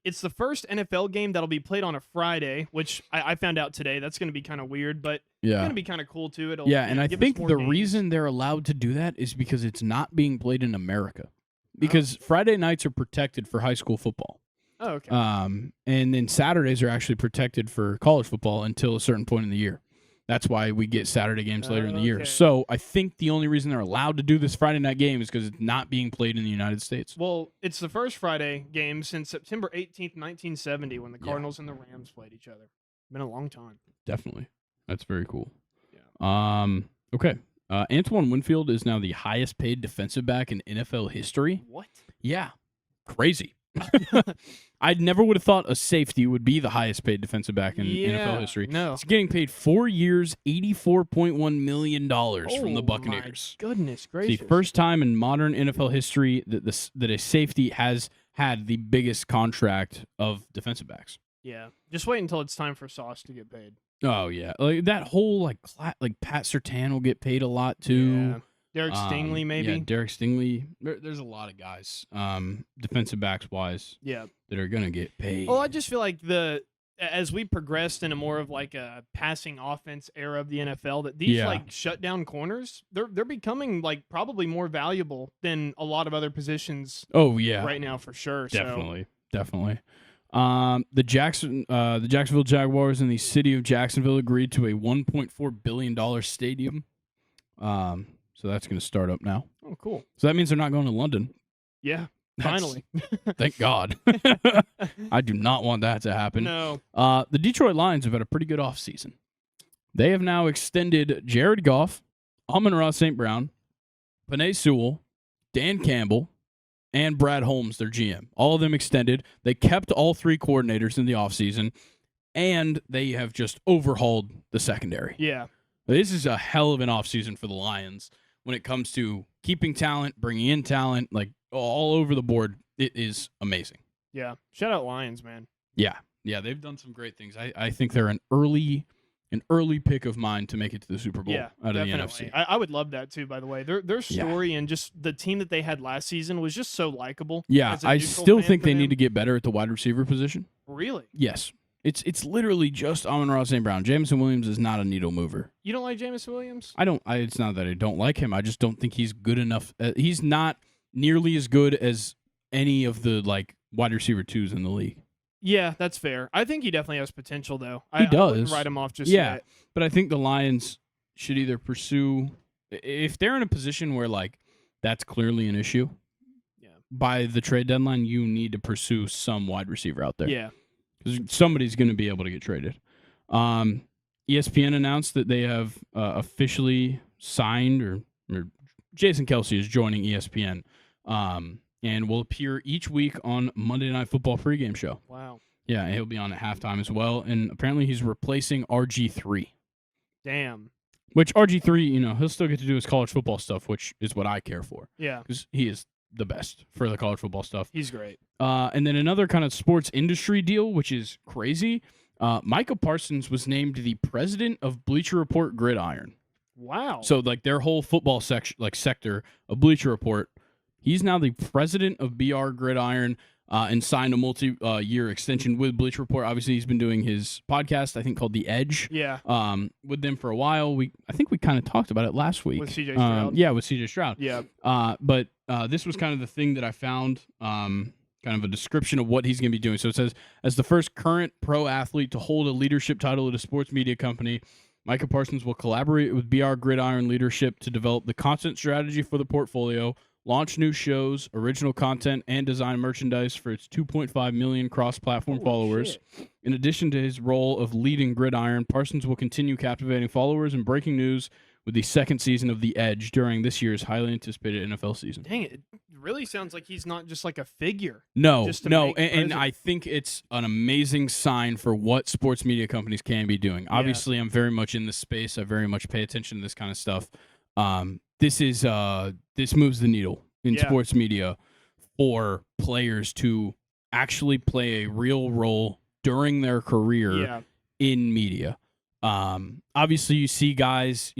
It's the first NFL game that'll be played on a Friday, which I found out today. That's going to be kind of weird, but it's going to be kind of cool too. It'll and I think the reason they're allowed to do that is because it's not being played in America. Because Friday nights are protected for high school football. Oh, okay. And then Saturdays are actually protected for college football until a certain point in the year. That's why we get Saturday games later in the year. So I think the only reason they're allowed to do this Friday night game is because it's not being played in the United States. Well, it's the first Friday game since September 18th, 1970, when the Cardinals and the Rams played each other. Been a long time. Definitely. That's very cool. Yeah. Okay. Antoine Winfield is now the highest paid defensive back in NFL history. What? Yeah. Crazy. I never would have thought a safety would be the highest paid defensive back in NFL history. No. He's getting paid 4 years, $84.1 million from the Buccaneers. My goodness gracious. It's the first time in modern NFL history that a safety has had the biggest contract of defensive backs. Yeah. Just wait until it's time for Sauce to get paid. Oh, yeah. Like that whole, like Pat Surtain will get paid a lot, too. Yeah. Derek Stingley, maybe? Yeah, Derek Stingley. There's a lot of guys, defensive backs-wise, that are going to get paid. Well, I just feel like as we progressed in a more of like a passing offense era of the NFL, that these like shutdown corners, they're becoming like probably more valuable than a lot of other positions. Oh, yeah. Right now, for sure. Definitely. The Jacksonville Jaguars and the city of Jacksonville agreed to a $1.4 billion stadium. So that's going to start up now. Oh, cool. So that means they're not going to London. Yeah, finally. Thank God. I do not want that to happen. No. The Detroit Lions have had a pretty good offseason. They have now extended Jared Goff, Amon-Ra St. Brown, Penei Sewell, Dan Campbell, and Brad Holmes, their GM. All of them extended. They kept all 3 coordinators in the offseason, and they have just overhauled the secondary. Yeah. This is a hell of an offseason for the Lions when it comes to keeping talent, bringing in talent, like all over the board. It is amazing. Yeah. Shout out Lions, man. Yeah. Yeah, they've done some great things. I think they're an early pick of mine to make it to the Super Bowl out of definitely. the NFC. I would love that too, by the way. Their story and just the team that they had last season was just so likable. Yeah, I still think they need to get better at the wide receiver position. Really? Yes. It's literally just Amon-Ra St. Brown. Jameson Williams is not a needle mover. You don't like Jameson Williams? It's not that I don't like him. I just don't think he's good enough. He's not nearly as good as any of the like wide receiver 2s in the league. Yeah, that's fair. I think he definitely has potential, though. He does. I wouldn't write him off just yet. But I think the Lions should either pursue, if they're in a position where like that's clearly an issue, by the trade deadline, you need to pursue some wide receiver out there. Yeah. Because somebody's going to be able to get traded. ESPN announced that they have officially signed, or Jason Kelce is joining ESPN, and will appear each week on Monday Night Football pregame show. Wow. Yeah, he'll be on at halftime as well, and apparently he's replacing RG3. Damn. Which RG3, he'll still get to do his college football stuff, which is what I care for. Yeah. Because he is the best for the college football stuff. He's great. And then another kind of sports industry deal, which is crazy. Micah Parsons was named the president of Bleacher Report Gridiron. Wow. So like their whole football sector of Bleacher Report, he's now the president of BR Gridiron, and signed a multi-year extension with Bleacher Report. Obviously, he's been doing his podcast, I think, called The Edge. Yeah. With them for a while. I think we kind of talked about it last week. With CJ Stroud. Yeah, with CJ Stroud. Yeah. But this was kind of the thing that I found, kind of a description of what he's going to be doing. So it says, as the first current pro athlete to hold a leadership title at a sports media company, Micah Parsons will collaborate with BR Gridiron leadership to develop the content strategy for the portfolio, launch new shows, original content, and design merchandise for its 2.5 million cross-platform followers. Shit. In addition to his role of leading Gridiron, Parsons will continue captivating followers and breaking news with the second season of The Edge during this year's highly anticipated NFL season. Dang it. It really sounds like he's not just like a figure. No. And I think it's an amazing sign for what sports media companies can be doing. Yeah. Obviously, I'm very much in this space. I very much pay attention to this kind of stuff. This moves the needle in sports media for players to actually play a real role during their career in media. Obviously, you see guys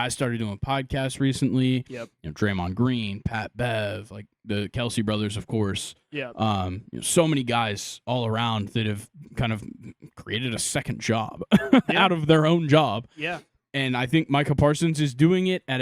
started doing podcasts recently. Yep. Draymond Green, Pat Bev, like the Kelsey brothers, of course. Yeah. So many guys all around that have kind of created a second job Yeah. out of their own job. Yeah. And I think Micah Parsons is doing it at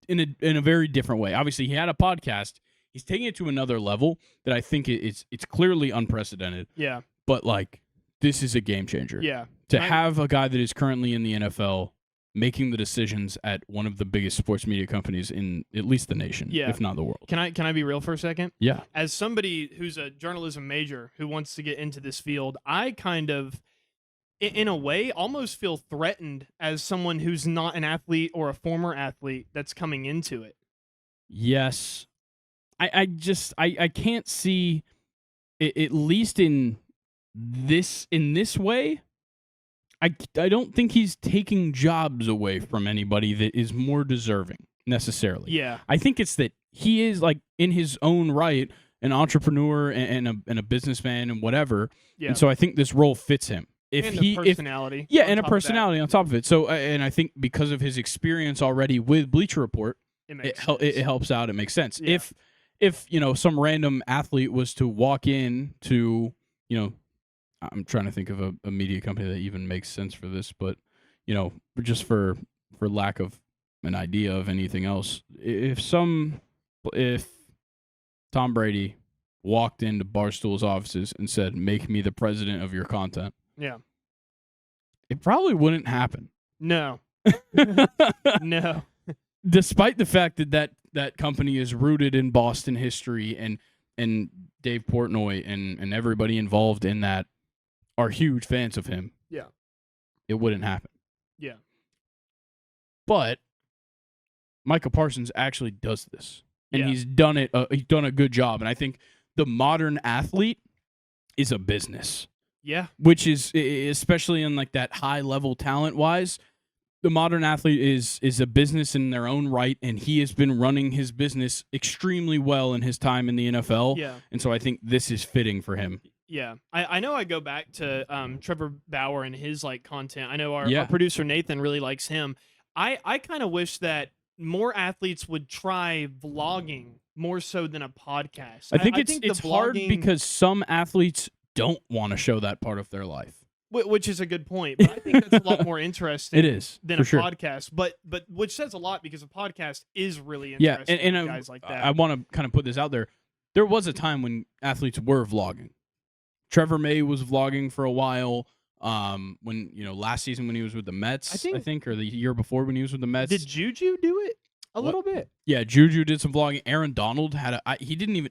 in a very different way. Obviously, he had a podcast. He's taking it to another level that I think it's clearly unprecedented. Yeah. But like, this is a game changer. Yeah. To have a guy that is currently in the NFL making the decisions at one of the biggest sports media companies in at least the nation, if not the world. Can I be real for a second? Yeah. As somebody who's a journalism major who wants to get into this field, I kind of, in a way, almost feel threatened as someone who's not an athlete or a former athlete that's coming into it. Yes. I can't see, at least in this way, I don't think he's taking jobs away from anybody that is more deserving necessarily. Yeah. I think it's that he is, like, in his own right, an entrepreneur and a businessman and whatever. Yeah. And so I think this role fits him. And a personality. And a personality on top of it. So, and I think because of his experience already with Bleacher Report, it helps out. It makes sense. Yeah. If some random athlete was to walk in to, I'm trying to think of a media company that even makes sense for this, but just for lack of an idea of anything else, if Tom Brady walked into Barstool's offices and said, "Make me the president of your content," yeah, it probably wouldn't happen. No. No. Despite the fact that company is rooted in Boston history and Dave Portnoy and everybody involved in that are huge fans of him. Yeah. It wouldn't happen. Yeah. But Micah Parsons actually does this. And Yeah. he's done it. He's done a good job. And I think the modern athlete is a business. Yeah. Which is, especially in like that high level talent wise, the modern athlete is a business in their own right, and he has been running his business extremely well in his time in the NFL. Yeah. And so I think this is fitting for him. Yeah. I know I go back to Trevor Bauer and his like content. I know our producer Nathan really likes him. I kind of wish that more athletes would try vlogging more so than a podcast. I think it's hard because some athletes don't want to show that part of their life. Which is a good point, but I think that's a lot more interesting. It is, than a podcast, but which says a lot because a podcast is really interesting. Yeah, and guys like that. I want to kind of put this out there. There was a time when athletes were vlogging. Trevor May was vlogging for a while. When last season when he was with the Mets, I think, or the year before when he was with the Mets. Did Juju do it a little bit? Yeah, Juju did some vlogging. Aaron Donald had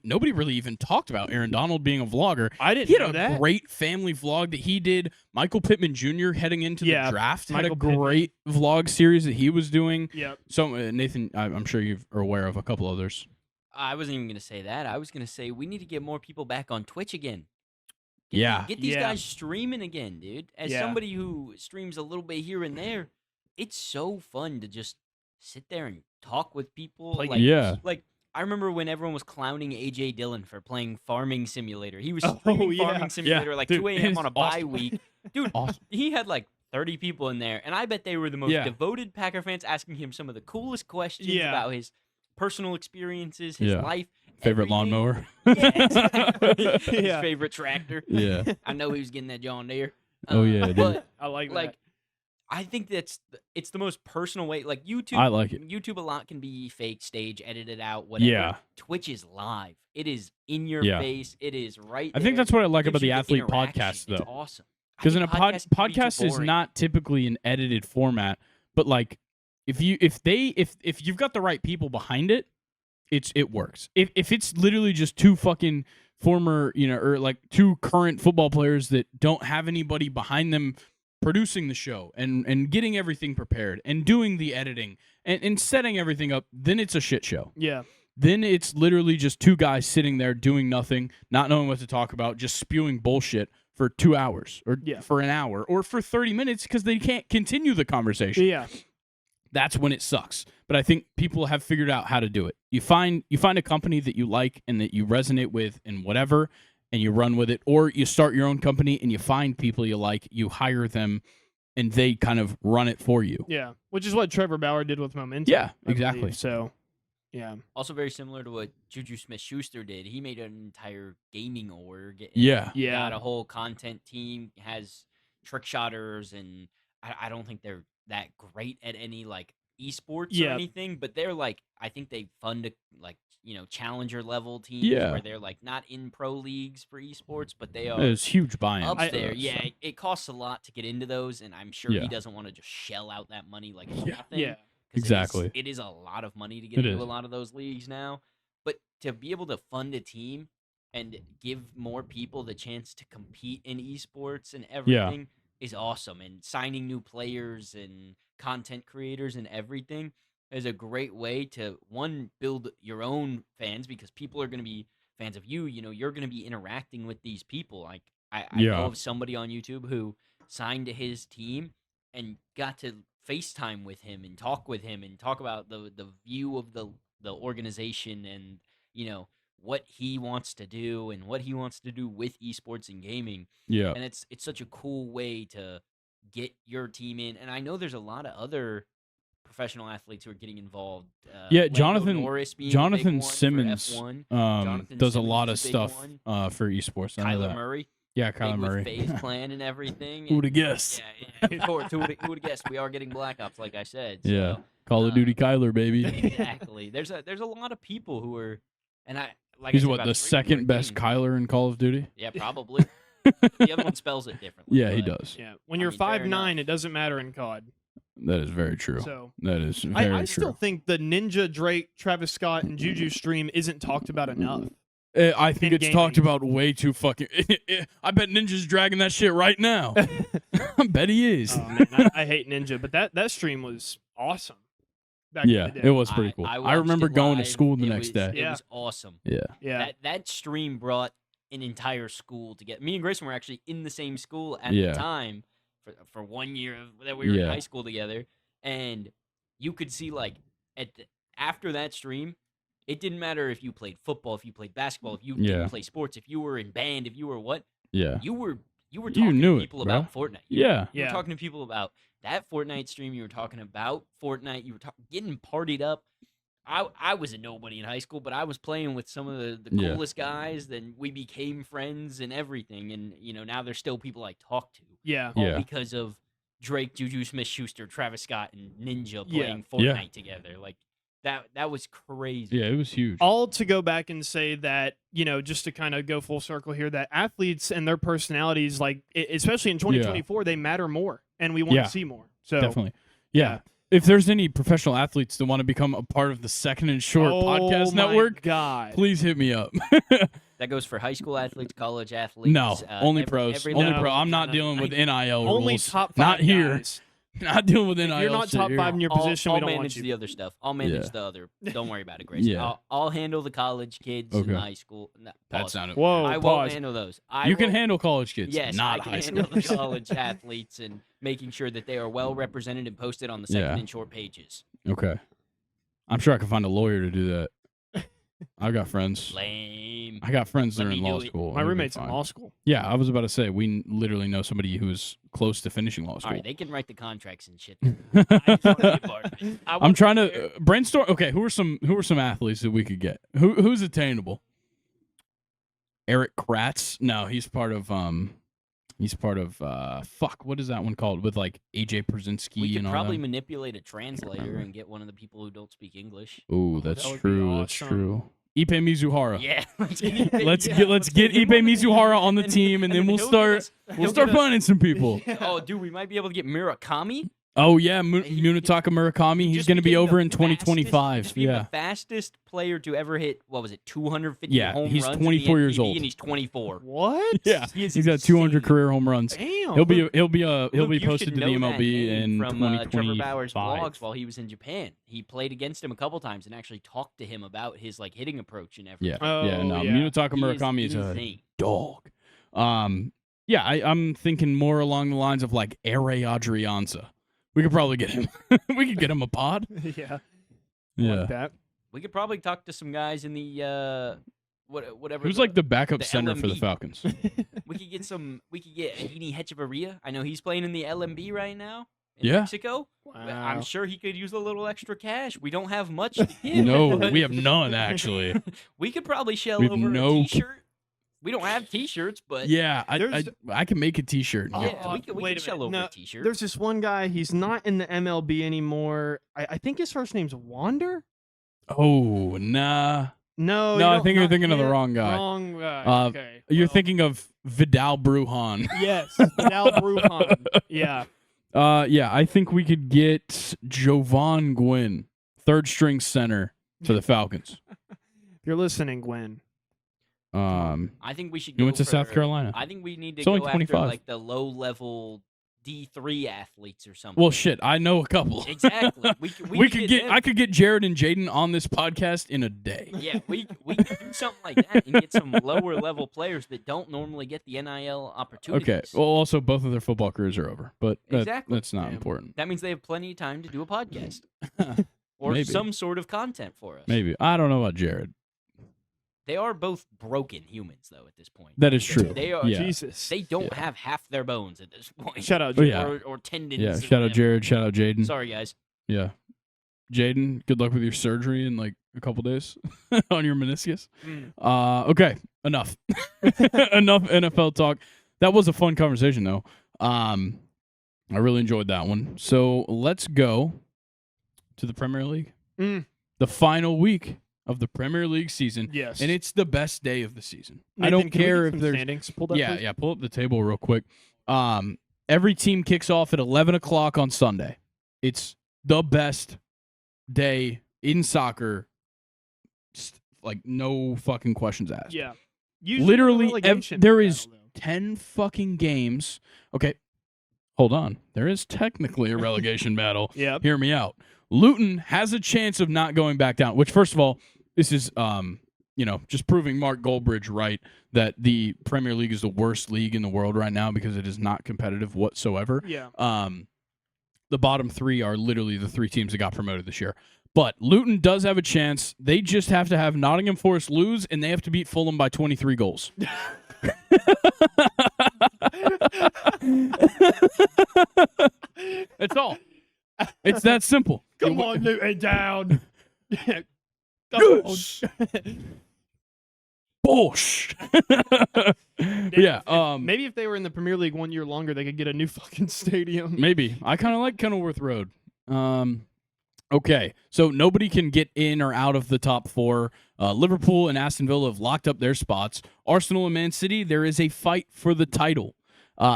nobody really even talked about Aaron Donald being a vlogger. I didn't know that. He had a great family vlog that he did. Michael Pittman Jr. heading into the draft had a great vlog series that he was doing. Yep. So Nathan, I'm sure you are aware of a couple others. I wasn't even going to say that. I was going to say we need to get more people back on Twitch again. Get these guys streaming again, dude. As somebody who streams a little bit here and there, it's so fun to just sit there and talk with people. Like I remember when everyone was clowning AJ Dillon for playing Farming Simulator. He was streaming Farming Simulator like 2 a.m. on a bye week. Dude, he had like 30 people in there, and I bet they were the most devoted Packer fans asking him some of the coolest questions about his personal experiences, his life. Favorite lawnmower? Yeah, exactly. His favorite tractor. Yeah. I know he was getting that John Deere. Oh, yeah. But I like that. I think it's the most personal way. Like YouTube, I like it. YouTube a lot can be fake, stage, edited out, whatever. Yeah. Twitch is live. It is in your face. It is right there. I think that's what I like about the athlete podcast, though. It's awesome. Because in a podcast is not typically an edited format, but like if you've got the right people behind it, it works. If it's literally just two fucking former, or like two current football players that don't have anybody behind them producing the show and getting everything prepared and doing the editing and setting everything up, then it's a shit show. Yeah. Then it's literally just two guys sitting there doing nothing, not knowing what to talk about, just spewing bullshit for 2 hours or for an hour or for 30 minutes because they can't continue the conversation. Yeah. That's when it sucks. But I think people have figured out how to do it. You find a company that you like and that you resonate with and whatever, and you run with it. Or you start your own company and you find people you like, you hire them, and they kind of run it for you. Yeah, which is what Trevor Bauer did with Momentum. Yeah, I exactly. believe. So, yeah. Also very similar to what Juju Smith-Schuster did. He made an entire gaming org. And Yeah. got a whole content team, has trick shotters, and I don't think they're that great at any like esports or anything, but they're like, I think they fund a, like, challenger level teams where they're like not in pro leagues for esports, but they are. There's huge buy-ins up there. those, Yeah, so. it costs a lot to get into those, and I'm sure he doesn't want to just shell out that money like it's nothing. Yeah. Exactly. It is a lot of money to get into a lot of those leagues now. But to be able to fund a team and give more people the chance to compete in esports and everything is awesome. And signing new players and content creators and everything is a great way to, one, build your own fans, because people are going to be fans of you. You're going to be interacting with these people. Like I know of somebody on YouTube who signed to his team and got to FaceTime with him and talk about the view of the organization and what he wants to do and what he wants to do with esports and gaming. Yeah. And it's such a cool way to get your team in. And I know there's a lot of other professional athletes who are getting involved. Jonathan Simmons does a lot of stuff for esports. Kyler Murray. Yeah, Kyler Murray. With FaZe Clan and everything. Who would have guessed? Yeah, of course. Who would have guessed? We are getting Black Ops, like I said. So, yeah, Call of Duty Kyler, baby. Exactly. There's a lot of people who are, and he's the second best Kyler in Call of Duty. Yeah, probably. The other one spells it differently. Yeah, he does. Yeah, when you're 5'9", it doesn't matter in COD. That is very true. So that is very true. I still think the Ninja, Drake, Travis Scott, and Juju stream isn't talked about enough. I think it's talked about way too fucking. I bet Ninja's dragging that shit right now. I bet he is. Oh, man, I hate Ninja, but that stream was awesome. Back in the day. It was pretty cool. I remember going to school the next day. It was awesome. Yeah. That stream brought an entire school together. Me and Grayson were actually in the same school at the time for 1 year that we were in high school together, and you could see like after that stream. It didn't matter if you played football, if you played basketball, if you didn't play sports, if you were in band, if you were what. Yeah. You were talking to people about Fortnite. You were talking to people about that Fortnite stream. You were talking about Fortnite. You were getting partied up. I was a nobody in high school, but I was playing with some of the coolest guys. Then we became friends and everything. And, now there's still people I talk to. Yeah. All because of Drake, Juju Smith-Schuster, Travis Scott, and Ninja playing Fortnite together. Like, that was crazy. Yeah, it was huge. All to go back and say that, just to kind of go full circle here, that athletes and their personalities, like, especially in 2024, they matter more, and we want to see more. So definitely. Yeah. If there's any professional athletes that want to become a part of the Second and Short podcast network, please hit me up. That goes for high school athletes, college athletes. No, only pros. Only pro. I'm not dealing with NIL only rules. top 5 not here. guys. Not dealing with NIL. If you're not top 5 in your position, I'll we don't manage want you. the other stuff. I'll manage the other. Don't worry about it, Grace. I'll handle the college kids in high school. No, that sounded. Whoa, I won't handle those. You can handle college kids. Yes, not I can high handle school. the college athletes and making sure that they are well represented and posted on the Second and Short pages. Okay. I'm sure I can find a lawyer to do that. I got friends. Lame. I got friends that are in law school. My roommate's in law school. Yeah, I was about to say, we literally know somebody who's close to finishing law school. All right, they can write the contracts and shit. I'm trying to brainstorm. Okay, who are some athletes that we could get? Who's attainable? Eric Kratz? No, he's part of what is that one called with like AJ Przinsky we could and all probably that? manipulate a translator and get one of the people who don't speak English. Ooh, that's that would be true. That's awesome. true. Ipe Mizuhara. Yeah. Let's get Ipe Mizuhara on the team, and then we'll start finding some people. Oh, dude, we might be able to get Murakami. Oh yeah, Munetaka Murakami. He's going to be over in 2025. Just the fastest player to ever hit. What was it? 250 home runs. He's 24 years old, and he's 24. What? Yeah, he's got 200 career home runs. Damn. He'll be Luke, posted to the MLB in from 2025. Trevor Bauer's vlogs while he was in Japan. He played against him a couple times and actually talked to him about his like hitting approach and everything. Munetaka Murakami is a dog. Yeah, I'm thinking more along the lines of like Ere Adrianza. We could probably get him. We could get him a pod. Yeah. Yeah. Like that. We could probably talk to some guys in the whatever. Who's like the backup the center for the LMB. Falcons? We could get Heaney Hechavarria. I know he's playing in the LMB right now in Yeah. Mexico. Wow. I'm sure he could use a little extra cash. We don't have much to give. No, we have none actually. We could probably shell We have over no- a T-shirt. We don't have T-shirts, but Yeah, I There's- can make a T-shirt. and yeah, get- we could wait a shell minute. over No, a T-shirt. There's this one guy. He's not in the MLB anymore. I think his first name's Wander. Oh, nah. No, No, I don't- think you're not thinking of the him. wrong guy. Wrong guy. Okay. You're well, thinking of Vidal Brujan. Yes, Vidal Brujan. Yeah. Yeah, I think we could get Jovan Gwynn, third string center for the Falcons. If you're listening, Gwen. I think we should. You Go went to South for- Carolina. I think we need to It's only go 25. after like the low-level D3 athletes or something. Well, shit, I know a couple. Exactly. We could get. them. I could get Jared and Jaden on this podcast in a day. Yeah, we could do something like that and get some lower level players that don't normally get the NIL opportunities. Okay. Well, also both of their football careers are over, but Exactly. that's not Yeah. important. That means they have plenty of time to do a podcast or Maybe. some sort of content for us. Maybe I don't know about Jared. They are both broken humans, though. At this point, That is true. They are. Yeah. Jesus. They don't Yeah. have half their bones at this point. Shout out. Oh, Jay. yeah. or tendons. Yeah. or Shout out whatever. Jared. Shout out Jaden. Sorry, guys. Yeah. Jaden, good luck with your surgery in like a couple days on your meniscus. Mm. Okay, enough. Enough NFL talk. That was a fun conversation though. I really enjoyed that one. So let's go to the Premier League. Mm. The final week of the Premier League season. Yes. And it's the best day of the season. I Nathan, don't can we get care if some there's standings pulled up, yeah, please? yeah. Pull up the table real quick. Every team kicks off at 11 o'clock on Sunday. It's the best day in soccer. Like no fucking questions asked. Yeah. Usually Literally, the relegation there is battle, 10 fucking games. Okay, hold on. There is technically a relegation battle. though. Yep. Hear me out. Luton has a chance of not going back down. Which, first of all, this is just proving Mark Goldbridge right that the Premier League is the worst league in the world right now because it is not competitive whatsoever. Yeah. The bottom three are literally the three teams that got promoted this year. But Luton does have a chance. They just have to have Nottingham Forest lose, and they have to beat Fulham by 23 goals. That's all. It's that simple. Come on, Luton down. Come Yes. Bosh. Yeah. Maybe if they were in the Premier League 1 year longer, they could get a new fucking stadium. Maybe. I kind of like Kenilworth Road. Okay. So nobody can get in or out of the top four. Liverpool and Aston Villa have locked up their spots. Arsenal and Man City, there is a fight for the title.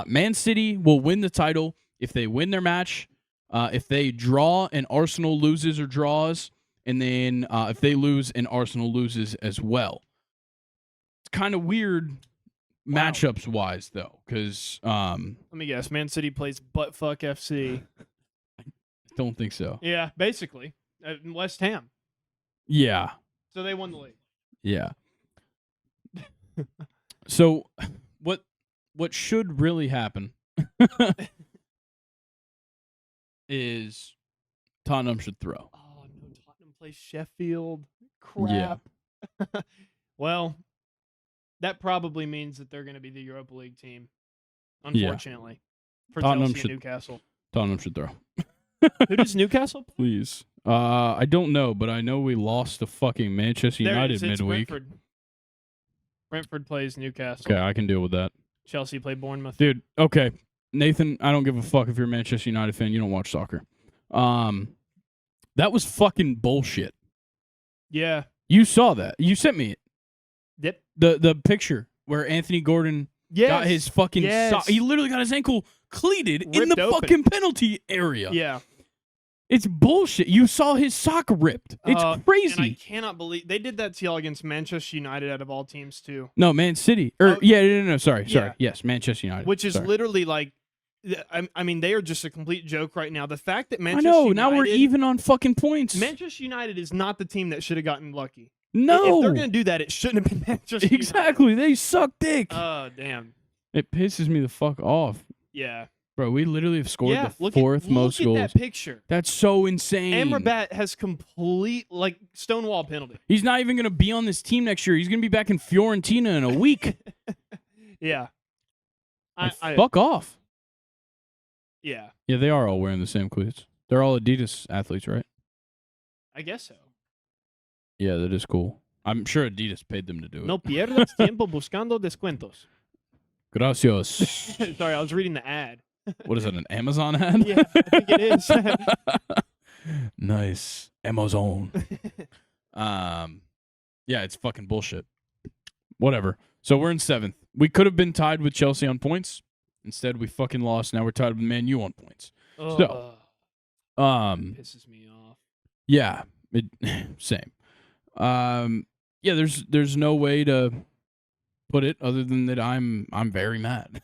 Man City will win the title if they win their match. If they draw and Arsenal loses or draws, and then if they lose and Arsenal loses as well. It's kind of weird Wow. matchups wise though, because Let me guess. Man City plays buttfuck FC. don't think so. Yeah, basically. West Ham. Yeah, So they won the league. yeah. So, what should really happen is Tottenham should throw. Oh, no. Tottenham plays Sheffield. Crap. Well, that probably means that they're going to be the Europa League team, unfortunately, for Tottenham Chelsea should- and Newcastle. Tottenham should throw. Who does Newcastle play? Please. I don't know, but I know we lost to fucking Manchester There it United is. It's midweek. Brentford. Brentford plays Newcastle. Okay, I can deal with that. Chelsea play Bournemouth. Dude, okay. Nathan, I don't give a fuck if you're a Manchester United fan. You don't watch soccer. That was fucking bullshit. Yeah. You saw that. You sent me it. Yep. The picture where Anthony Gordon Yes. got his fucking Yes. he literally got his ankle cleated in Ripped the open. fucking penalty area. Yeah. It's bullshit. You saw his sock ripped. It's And I crazy. cannot believe they did that to y'all against Manchester United out of all teams too, No, Man City. Or Oh, no, sorry. yeah. Yes, Manchester United. which is Sorry. literally like, I mean, they are just a complete joke right now. The fact that I Manchester know. United, Now we're even on fucking points. Manchester United is not the team that should have gotten lucky. No. If they're gonna do that, it shouldn't have been Manchester United. Exactly. They suck dick. Oh damn. It pisses me the fuck off. Yeah. Bro, we literally have scored the look fourth most look goals. at that picture. That's so insane. Amrabat has complete stonewall penalty. He's not even going to be on this team next year. He's going to be back in Fiorentina in a week. Yeah. Fuck off. Yeah. Yeah, they are all wearing the same cleats. They're all Adidas athletes, right? I guess so. Yeah, that is cool. I'm sure Adidas paid them to do it. No pierdas tiempo buscando descuentos. Gracias. Sorry, I was reading the ad. What is that, an Amazon ad? Yeah, I think it is. Nice. Amazon. Yeah, it's fucking bullshit. Whatever. So we're in 7th. We could have been tied with Chelsea on points. Instead, we fucking lost. Now we're tied with Man U on points. So, pisses me off. Yeah, same. Yeah, there's no way to put it other than that I'm very mad.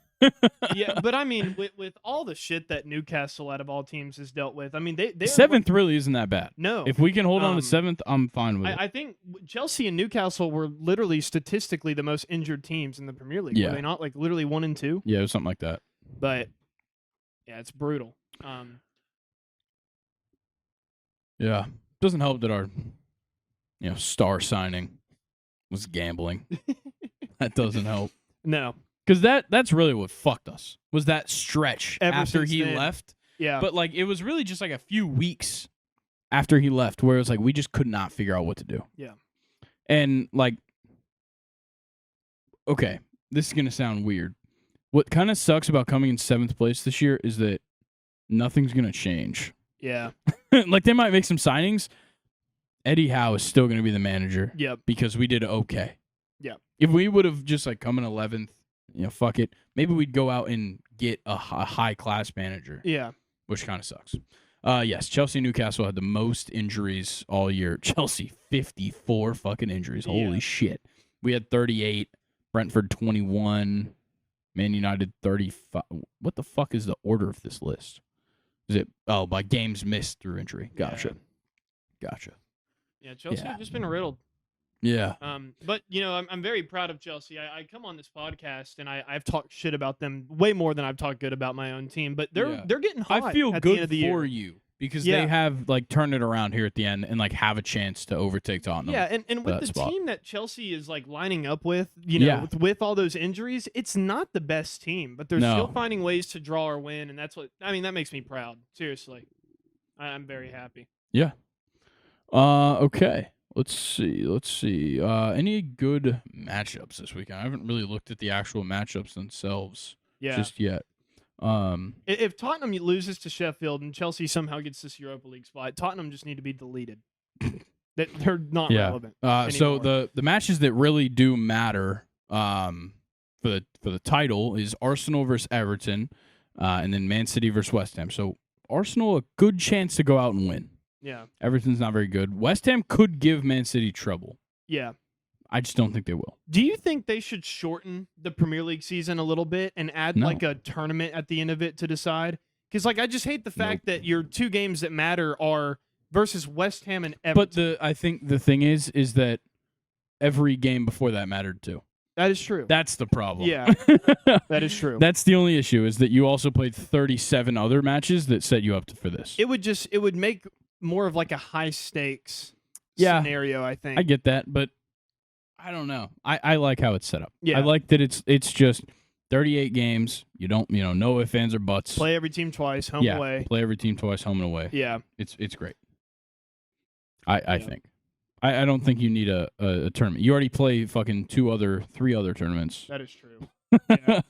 Yeah, but I mean, with all the shit that Newcastle out of all teams has dealt with, I mean, they 7th really isn't that bad. No, if we can hold on to 7th, I'm fine with it. I think Chelsea and Newcastle were literally statistically the most injured teams in the Premier League. Yeah. Were they not literally 1 and 2? Yeah, it was something like that. But yeah, it's brutal. Yeah, doesn't help that our star signing was gambling. That doesn't help. No. Because that's really what fucked us, was that stretch after he left. Yeah. But, it was really just, a few weeks after he left where it was we just could not figure out what to do. Yeah. And, okay, this is going to sound weird. What kind of sucks about coming in 7th place this year is that nothing's going to change. Yeah. They might make some signings. Eddie Howe is still going to be the manager. Yep. Because we did okay. Yep. If we would have just, come in 11th, fuck it. Maybe we'd go out and get a high-class manager. Yeah. Which kind of sucks. Yes, Chelsea and Newcastle had the most injuries all year. Chelsea, 54 fucking injuries. Holy shit. We had 38. Brentford, 21. Man United, 35. What the fuck is the order of this list? Is it, by games missed through injury? Gotcha. Yeah, Chelsea have just been riddled. Yeah. But I'm very proud of Chelsea. I come on this podcast and I've talked shit about them way more than I've talked good about my own team. But they're getting hot. I feel at good the end of the for year. you because they have turned it around here at the end and have a chance to overtake Tottenham. Yeah, and with the team that Chelsea is lining up with, with all those injuries, it's not the best team, but they're still finding ways to draw or win, and that's that makes me proud. Seriously, I'm very happy. Yeah. Okay. Let's see. Any good matchups this weekend? I haven't really looked at the actual matchups themselves just yet. If Tottenham loses to Sheffield and Chelsea somehow gets this Europa League spot, Tottenham just need to be deleted. They're not relevant. So the matches that really do matter for the title is Arsenal versus Everton, and then Man City versus West Ham. So Arsenal a good chance to go out and win. Yeah. Everton's not very good. West Ham could give Man City trouble. Yeah. I just don't think they will. Do you think they should shorten the Premier League season a little bit and add a tournament at the end of it to decide? Because I just hate the fact that your 2 games that matter are versus West Ham and Everton. But I think the thing is that every game before that mattered too. That is true. That's the problem. Yeah, that is true. That's the only issue is that you also played 37 other matches that set you up for this. It would make more of a high stakes scenario, I think. I get that, but I don't know. I like how it's set up. Yeah. I like that it's just 38 games. You don't, no ifs, ands, or buts. Play every team twice, home away. Play every team twice, home and away. Yeah. It's great. I think. I don't think you need a tournament. You already play fucking 3 other tournaments. That is true. Yeah.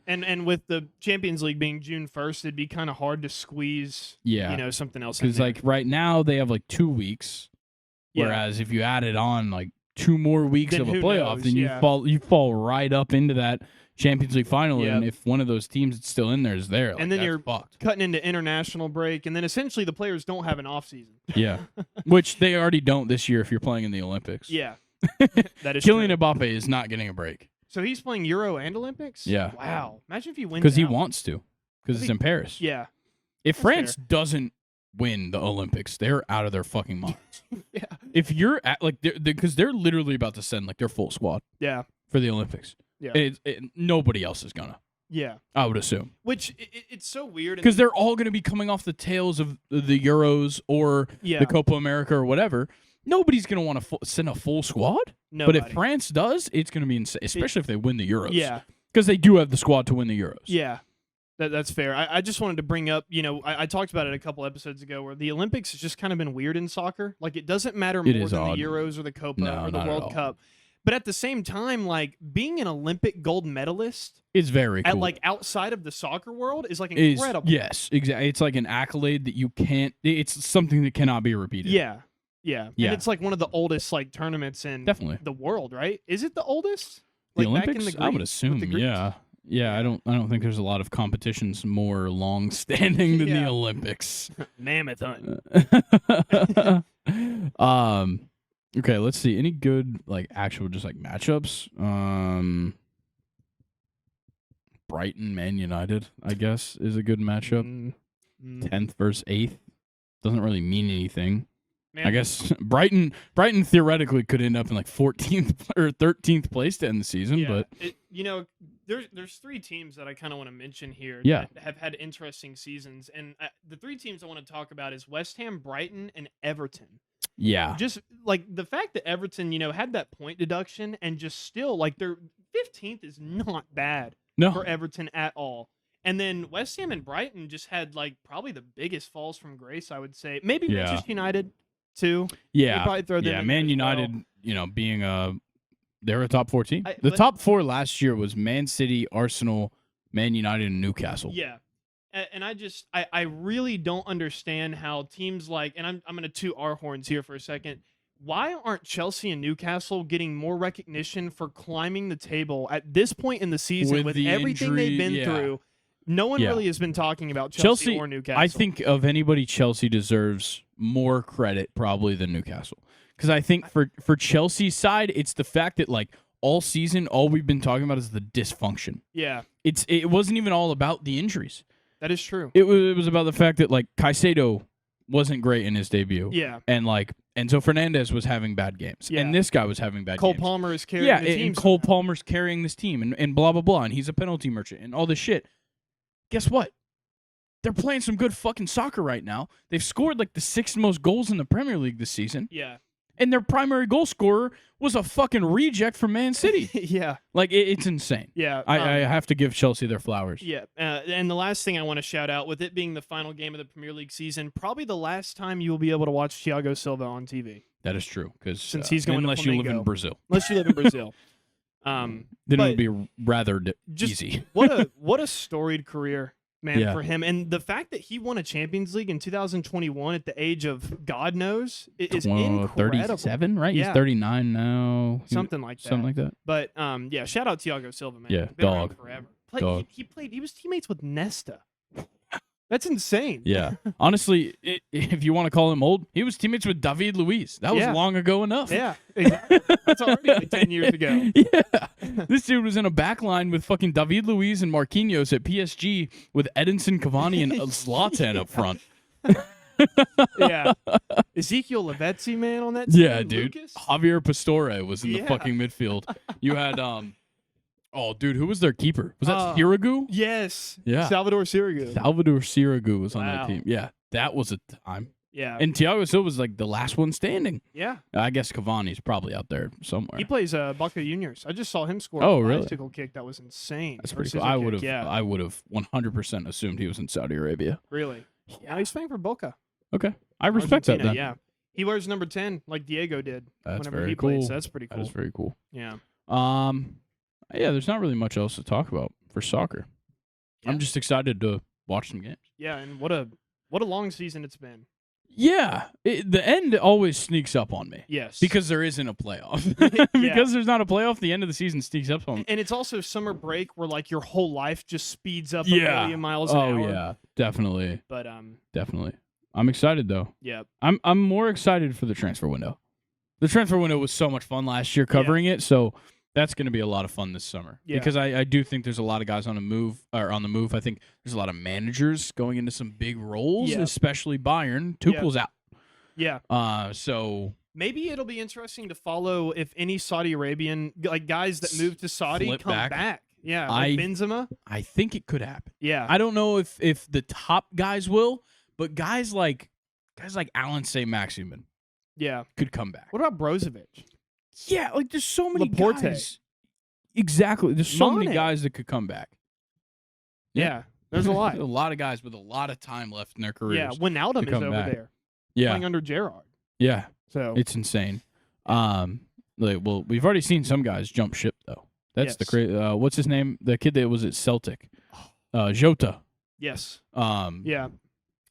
And with the Champions League being June 1st, it'd be kind of hard to squeeze something else in there. Because right now they have 2 weeks, whereas if you added on 2 more weeks then of a playoff, then you fall right up into that Champions League final, and if one of those teams that's still in there is there, and then you're fucked. Cutting into international break, and then essentially the players don't have an off season. Yeah, which they already don't this year if you're playing in the Olympics. Yeah, that is Kylian true. Mbappe is not getting a break. So he's playing Euro and Olympics? Yeah. Wow. Imagine if he wins. Because he wants to. Because it's in Paris. Yeah. If France doesn't win the Olympics, they're out of their fucking minds. Yeah. If you're at because they're literally about to send their full squad. Yeah. For the Olympics. Yeah. Nobody else is gonna. Yeah. I would assume. Which it's so weird. Because they're all going to be coming off the tails of the Euros or the Copa America or whatever. Nobody's going to want to send a full squad. Nobody. But if France does, it's going to be insane, especially if they win the Euros. Yeah. Because they do have the squad to win the Euros. Yeah. That's fair. I just wanted to bring up, I talked about it a couple episodes ago where the Olympics has just kind of been weird in soccer. Like, it doesn't matter more than odd. the Euros or the Copa or the not at World all. Cup. But at the same time, like, being an Olympic gold medalist It's very cool. at, like, outside of the soccer world is, like, incredible. Yes, exactly. It's like an accolade that you can't, it's something that cannot be repeated. Yeah. And it's, like, one of the oldest, like, tournaments in Definitely. the world, right? Is it the oldest? The Like, back in Olympics? the I would Greek- with assume, the Greeks? yeah. Yeah, I don't think there's a lot of competitions more long-standing than the Yeah. Olympics. Mammoth hunt. Okay, let's see. Any good actual just matchups? Brighton Man United, I guess, is a good matchup. 10th versus 8th. Doesn't really mean anything. Man, I guess Brighton theoretically could end up in 14th or 13th place to end the season, but there's three teams that I kind of want to mention here Yeah. that have had interesting seasons, and the three teams I want to talk about is West Ham, Brighton, and Everton. yeah. Just like the fact that Everton, had that point deduction and just still their 15th is not bad No. for Everton at all. And then West Ham and Brighton just had probably the biggest falls from grace, I would say. Maybe Yeah. Manchester United too. Yeah. probably throw them in Man there as well. United, being they're a top 4 team. The but- top 4 last year was Man City, Arsenal, Man United, and Newcastle. Yeah. And I really don't understand how teams and I'm going to toot our horns here for a second. Why aren't Chelsea and Newcastle getting more recognition for climbing the table at this point in the season with the everything injury, they've been yeah. through? No one Yeah. really has been talking about Chelsea or Newcastle. I think of anybody, Chelsea deserves more credit probably than Newcastle. Because I think for Chelsea's side, it's the fact that all season, all we've been talking about is the dysfunction. Yeah, It wasn't even all about the injuries. that is true. It was about the fact that Caicedo wasn't great in his debut. Yeah. And Enzo Fernandez was having bad games. Yeah. And this guy was having bad Cole games. Palmer is carrying Yeah, the team. and Cole somehow. Palmer's carrying this team and blah, blah, blah. And he's a penalty merchant and all this shit. Guess what? They're playing some good fucking soccer right now. They've scored the 6th most goals in the Premier League this season. Yeah. And their primary goal scorer was a fucking reject from Man City. Yeah. It's insane. Yeah. I have to give Chelsea their flowers. Yeah, and the last thing I want to shout out, with it being the final game of the Premier League season, probably the last time you will be able to watch Thiago Silva on TV. That is true. Because Since he's going to unless you live in Flamengo. Brazil. Unless you live in Brazil. Then but it would be rather just easy. what a storied career, man, Yeah. for him. And the fact that he won a Champions League in 2021 at the age of God knows is incredible. 37, right? Yeah. He's 39 now. Something like that. Something like that. But yeah, shout out Thiago Silva, man. Yeah, Been around dog. forever. Dog. He was teammates with Nesta. That's insane. Yeah. Honestly, if you want to call him old, he was teammates with David Luiz. That was Yeah. long ago enough. Yeah, exactly. That's already 10 years ago. Yeah. This dude was in a back line with fucking David Luiz and Marquinhos at PSG with Edinson Cavani and Zlatan up front. Yeah. Ezekiel Lavezzi, man, on that team. Yeah, dude. Lucas? Javier Pastore was in the Yeah. fucking midfield. You had oh dude, who was their keeper? Was that Sirigu? Yes. Yeah. Salvador Sirigu. Salvador Sirigu was on Wow. that team. Yeah, that was a time. Yeah. And Thiago Silva was the last one standing. Yeah. I guess Cavani's probably out there somewhere. He plays Boca Juniors. I just saw him score Oh, a really? bicycle kick that was insane. That's Or pretty cool. scissor I kick, would have. Yeah. I would have 100% assumed he was in Saudi Arabia. Really. Yeah. He's playing for Boca. Okay, I respect that. Argentina, Then. Yeah. He wears number 10 like Diego did That's whenever very he cool. played. So that's pretty That cool. is very cool. Yeah. Yeah, there's not really much else to talk about for soccer. Yeah. I'm just excited to watch some games. Yeah, and what a long season it's been. Yeah, the end always sneaks up on me. Yes. Because there isn't a playoff. Yeah. Because there's not a playoff, the end of the season sneaks up on me. And it's also summer break where your whole life just speeds up a Yeah. million miles an Oh hour. yeah, definitely, But definitely. I'm excited though. yeah. I'm more excited for the transfer window. The transfer window was so much fun last year covering it, so that's going to be a lot of fun this summer. Yeah. Because I do think there's a lot of guys on the move. I think there's a lot of managers going into some big roles, Yeah. especially Bayern. Tuchel's out. Yeah. So Maybe it'll be interesting to follow if any Saudi Arabian guys that moved to Saudi Flip come back. back. Yeah, like Benzema. I think it could happen. Yeah. I don't know if the top guys will, but guys like Alan St. Maximin could come back. What about Brozovic? Yeah, like there's so many Laporte. guys. Exactly. There's so many Mane. guys that could come back. Yeah. There's a lot. A lot of guys with a lot of time left in their careers. Yeah, Wijnaldum is come over back. there. Yeah. Playing under Gerrard. Yeah. So It's insane. Well, we've already seen some guys jump ship though. That's the Yes. crazy. What's his name? The kid that was at Celtic, Jota. yes. Yeah. Yeah.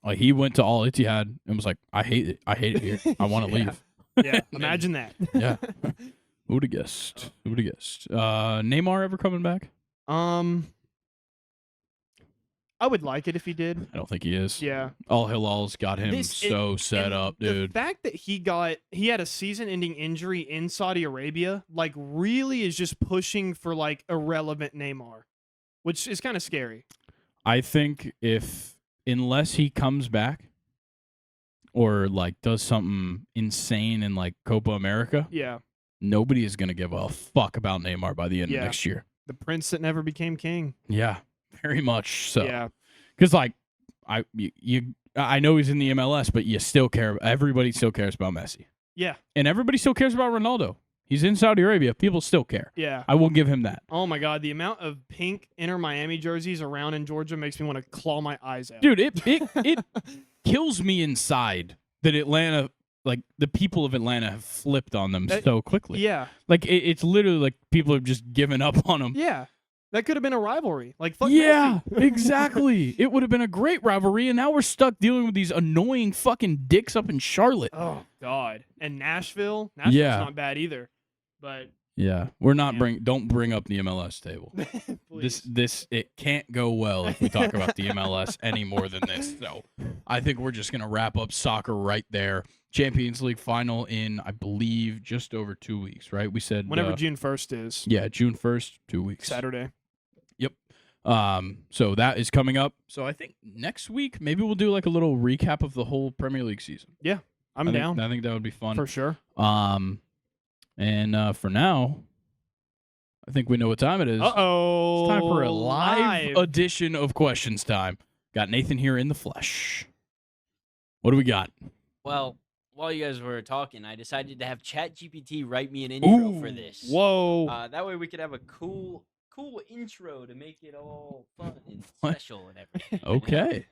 Like he went to Al Ittihad and was like, I hate it. I hate it here. I want to Yeah. leave. Yeah. Imagine that. Yeah. Who would have guessed? Who would have guessed? Neymar ever coming back? I would like it if he did. I don't think he is. Yeah. Al Hilal's got him This- set and up, The dude. fact that he had a season-ending injury in Saudi Arabia, like, really is just pushing for like irrelevant Neymar, which is kind of scary. I think unless he comes back or like does something insane in like Copa America, Yeah. nobody is gonna give a fuck about Neymar by the end Yeah. of next year. The prince that never became king. Yeah, very much so. Yeah. Because like I know he's in the MLS, but you still care. Everybody still cares about Messi, Yeah. and everybody still cares about Ronaldo. He's in Saudi Arabia. People still care. Yeah. I will give him that. Oh my God, the amount of pink Inter Miami jerseys around in Georgia makes me want to claw my eyes out. Dude, it kills me inside that Atlanta, like the people of Atlanta, have flipped on them so quickly. Yeah. Like it's literally like people have just given up on them. Yeah. That could have been a rivalry. Like, fuck Yeah, Messi. exactly. It would have been a great rivalry, and now we're stuck dealing with these annoying fucking dicks up in Charlotte. Oh God. And Nashville. Nashville's not bad either. But Yeah, we're not Yeah. don't bring up the MLS table. This it can't go well if we talk about the MLS any more than this. So I think we're just gonna wrap up soccer right there. Champions League final in, I believe, just over 2 weeks, right? We said whenever June 1st is. Yeah, June 1st, 2 weeks. Saturday. Yep. So that is coming up. So I think next week maybe we'll do like a little recap of the whole Premier League season. I'm down. I think that would be fun. For sure. And for now, I think we know what time it is. Uh-oh. It's time for a live edition of Questions Time. Got Nathan here in the flesh. What do we got? Well, while you guys were talking, I decided to have ChatGPT write me an intro for this. Whoa. That way we could have a cool intro to make it all fun and What? special and everything. Okay.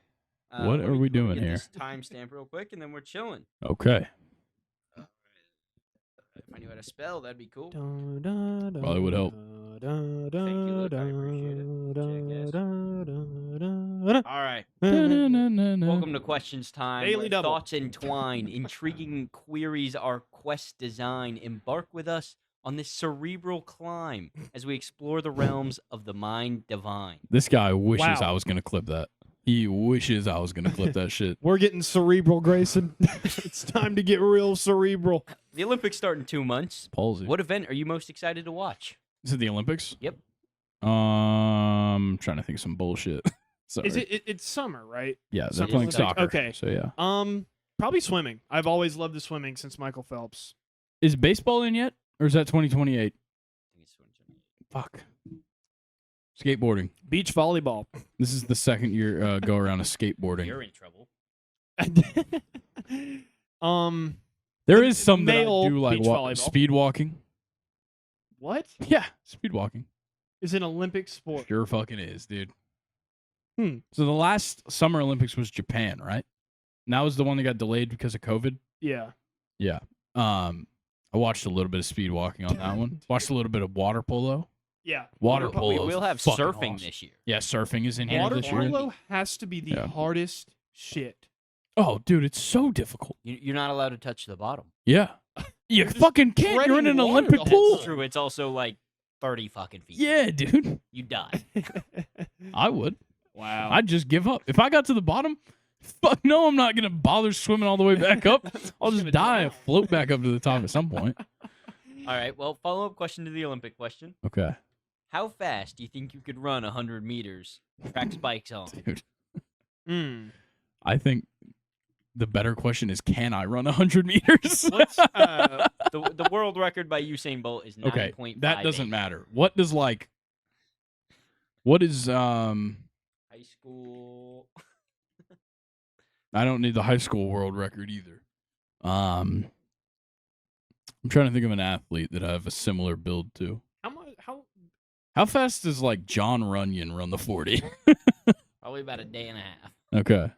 What are we doing get here? This timestamp real quick, and then we're chilling. Okay. If I knew how to spell, that'd be cool. Probably would help. Thank you, Luke. I appreciate it. All right. Welcome to Questions Time. Daily where double. Thoughts entwine, intriguing queries are quest design. Embark with us on this cerebral climb as we explore the realms of the mind divine. This guy wishes Wow. I was going to clip that. He wishes I was going to clip that shit. We're getting cerebral, Grayson. It's time to get real cerebral. The Olympics start in 2 months. Palsy. What event are you most excited to watch? Is it the Olympics? Yep. Trying to think of some bullshit. Sorry. Is it's summer, right? Yeah, they're Summer playing Olympics? soccer. Okay. So yeah. Probably swimming. I've always loved the swimming since Michael Phelps. Is baseball in yet? Or is that 2028? Fuck. Skateboarding. Beach volleyball. This is the second year go around of skateboarding. You're in trouble. There is some that I male do like beach volleyball. speed walking. What Yeah, speed walking. is an Olympic sport? Sure fucking is, dude. Hmm. So the last Summer Olympics was Japan, right? And that was the one that got delayed because of COVID. Yeah. Yeah. I watched a little bit of speed walking on that one. Watched a little bit of water polo. Yeah. Water We polo. will have surfing this year. Yeah, surfing is in here Water this year. polo has to be the Yeah. hardest shit. Oh, dude, it's so difficult. You're not allowed to touch the bottom. Yeah. You just fucking can't. You're in treading an water Olympic the whole pool. It's true. It's also like 30 fucking feet. Yeah, dude. You die. I would. Wow. I'd just give up. If I got to the bottom, fuck no, I'm not going to bother swimming all the way back up. I'll just die and float back up to the top at some point. All right. Well, follow-up question to the Olympic question. Okay. How fast do you think you could run 100 meters? Track spikes on. Dude, Mm. I think the better question is, can I run 100 meters? What's The world record by Usain Bolt is 9.58. Okay, that doesn't matter. What does like What is High school. I don't need the high school world record either. I'm trying to think of an athlete that I have a similar build to. How fast does like John Runyon run the 40? Probably about a day and a half. Okay.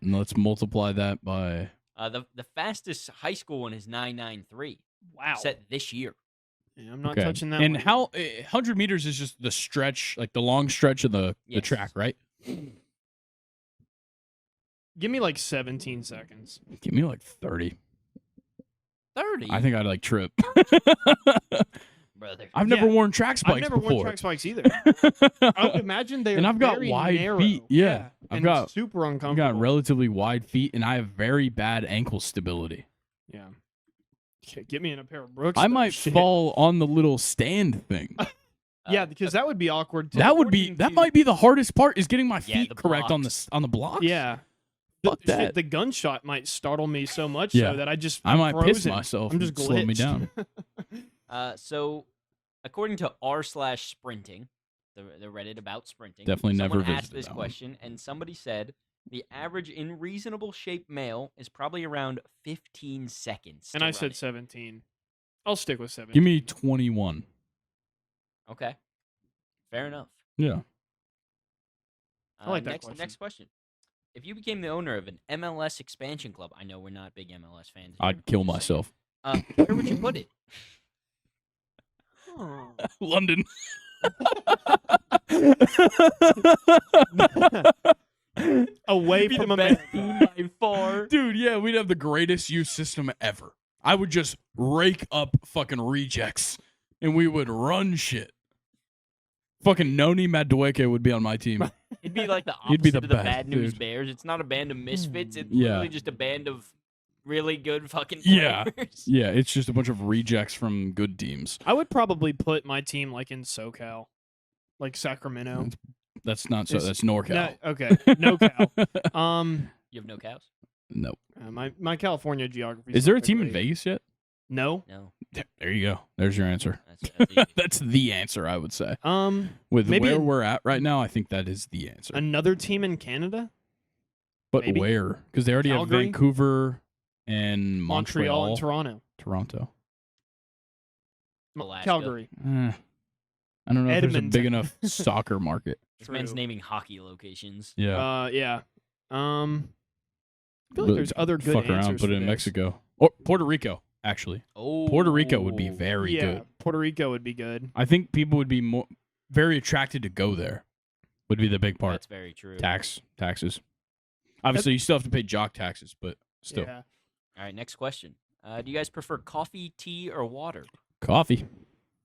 And let's multiply that by The fastest high school one is 9.93. Wow. Set this year. Yeah, I'm not okay. touching that And one. how 100 meters is just the stretch, like the long stretch of the Yes. track, right? Give me like 17 seconds. Give me like 30. 30? I think I'd like trip. Brother. I've never worn track spikes I've never before. worn track spikes either. I would imagine they're And I've got very wide narrow. feet. Yeah. I've and got super I've uncomfortable. got relatively wide feet, and I have very bad ankle stability. Yeah. Okay, get me in a pair of Brooks. I though. might Shit. fall on the little stand thing. Yeah, because that would be awkward. Too. That might be the hardest part, is getting my Yeah, feet the correct on blocks. the blocks. Yeah. Fuck Shit, that. the gunshot might startle me so much Yeah. so that I might piss frozen. myself I'm just and slow me glitched. down. So, according to r/sprinting, the Reddit about sprinting, Definitely never someone asked visited this that one. question, and somebody said the average in reasonable shape male is probably around 15 seconds. And to I run said it. 17. I'll stick with 17. Give me 21. Okay, fair enough. Yeah. I like that next, question. Next question. If you became the owner of an MLS expansion club, I know we're not big MLS fans. here, I'd kill just saying, myself. Where would you put it? London. Away Be from the America. best team by far. Dude, yeah, we'd have the greatest youth system ever. I would just rake up fucking rejects, and we would run shit. Fucking Noni Madueke would be on my team. It'd be like the opposite You'd be the of the best, Bad News dude. Bears. It's not a band of misfits. It's Yeah. literally just a band of really good fucking Yeah. players. Yeah, it's just a bunch of rejects from good teams. I would probably put my team like in SoCal, like Sacramento. That's not so. It's- That's NorCal. No, okay, no Cal. You have no cows? Nope. My California geography. Is there a team in Vegas yet? No. No. There you go. There's your answer. That's easy. That's the answer, I would say. With Maybe where we're at right now, I think that is the answer. another team in Canada, But maybe. where? Because they already Calgary? have Vancouver and Montreal, Montreal, and Toronto. Toronto. Alaska. Calgary. I don't know if there's a big Edmonton. enough soccer market. This man's True. naming hockey locations. Yeah. Yeah. I feel But like there's other good fuck around, answers put for it in this. Mexico or Puerto Rico. Actually, Oh, Puerto Rico would be very Yeah, good. Puerto Rico would be good. I think people would be very attracted to go there. Would be the big part. That's very true. Taxes. Obviously, you still have to pay jock taxes, but still, Yeah. All right, next question. Do you guys prefer coffee, tea, or water? coffee,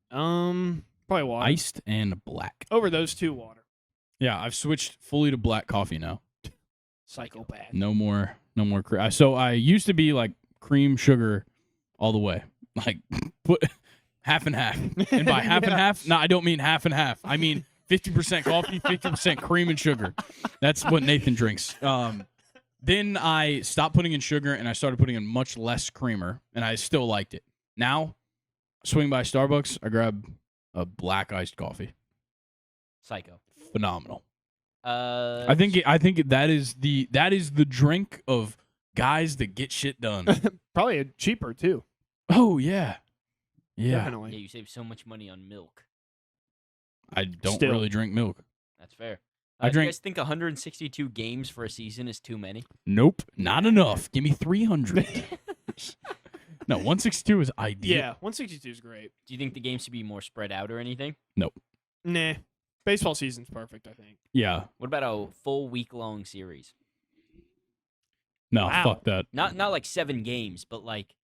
Probably water. iced and black. Over those two, water. Yeah, I've switched fully to black coffee now. Psychopath. No more. So I used to be like cream sugar all the way. Like put half and half. And by half and Yeah. half, no, I don't mean half and half. I mean 50% coffee, 50% cream and sugar. That's what Nathan drinks. Then I stopped putting in sugar and I started putting in much less creamer, and I still liked it. Now, swing by Starbucks, I grab a black iced coffee. Psycho. Phenomenal. I I think that is the drink of guys that get shit done. Probably cheaper too. Oh yeah. Yeah. Definitely. Yeah, you save so much money on milk. I don't Still. really drink milk. That's fair. I Do you drink- guys think 162 games for a season is too many? Nope, not enough. Give me 300. No, 162 is ideal. Yeah, 162 is great. Do you think the games should be more spread out or anything? Nah. Baseball season's perfect, I think. Yeah. What about a full week-long series? No, Wow. fuck that. Not like 7 games, but like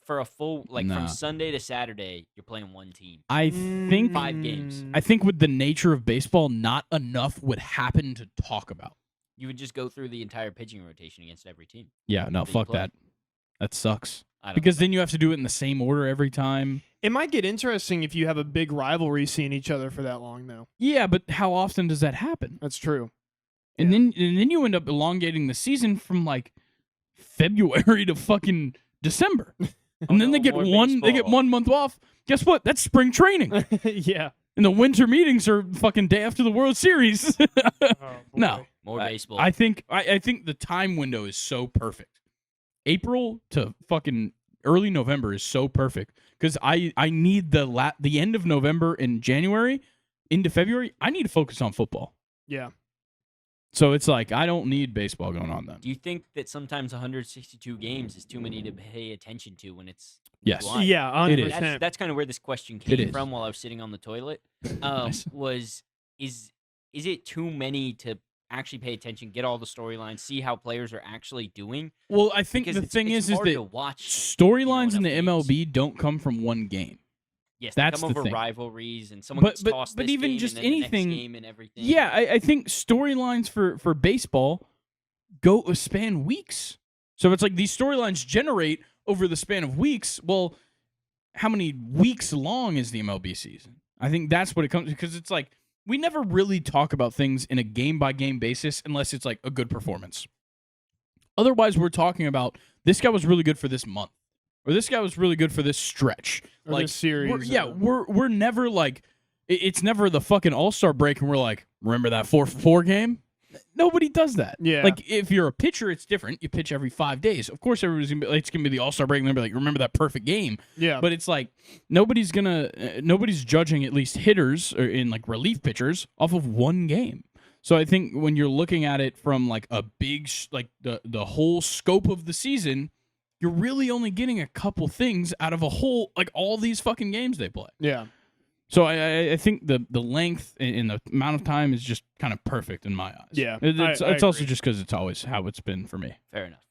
for a full Nah. from Sunday to Saturday, you're playing one team. I think 5 games. I think with the nature of baseball, not enough would happen to talk about. You would just go through the entire pitching rotation against every team. Yeah, no, That you fuck play. that. That sucks. I don't Because know. then you have to do it in the same order every time. It might get interesting if you have a big rivalry seeing each other for that long, though. Yeah, but how often does that happen? That's true. And then you end up elongating the season from like February to fucking December. And then no, they get more one baseball. month off. Guess what? That's spring training. Yeah. And the winter meetings are fucking day after the World Series. No. More baseball. I think the time window is so perfect. April to fucking early November is so perfect because I need the end of November and January into February. I need to focus on football. Yeah. So it's like I don't need baseball going on then. Do you think that sometimes 162 games is too many to pay attention to when it's Yes. July? Yeah, 100%. That's kind of where this question It came is. from while I was sitting on the toilet. Nice. Is it too many to actually pay attention, get all the storylines, see how players are actually doing? Well, I think Because the thing it's is hard to that watch, storylines in the enough games. MLB don't come from one game. Yes, That's they come the over thing. rivalries, and someone gets tossed but this even game just and then anything, the next game and everything. Yeah, I think storylines for baseball go span weeks. So it's like these storylines generate over the span of weeks. Well, how many weeks long is the MLB season? I think that's what it comes to, because it's like we never really talk about things in a game-by-game basis unless it's like a good performance. Otherwise, we're talking about this guy was really good for this month, or this guy was really good for this stretch. Or like this series. we're never like it's never the fucking All-Star break and we're like, remember that 4-4 game? Nobody does that. Yeah. Like if you're a pitcher, it's different. You pitch every 5 days. Of course, everybody's gonna be like, it's gonna be the All-Star break and they'll be like, remember that perfect game? Yeah. But it's like nobody's judging at least hitters or in like relief pitchers off of one game. So I think when you're looking at it from like a big like the whole scope of the season, you're really only getting a couple things out of a whole like all these fucking games they play. Yeah. So I think the length and the amount of time is just kind of perfect in my eyes. Yeah, It's I also agree. just because it's always how it's been for me. Fair enough.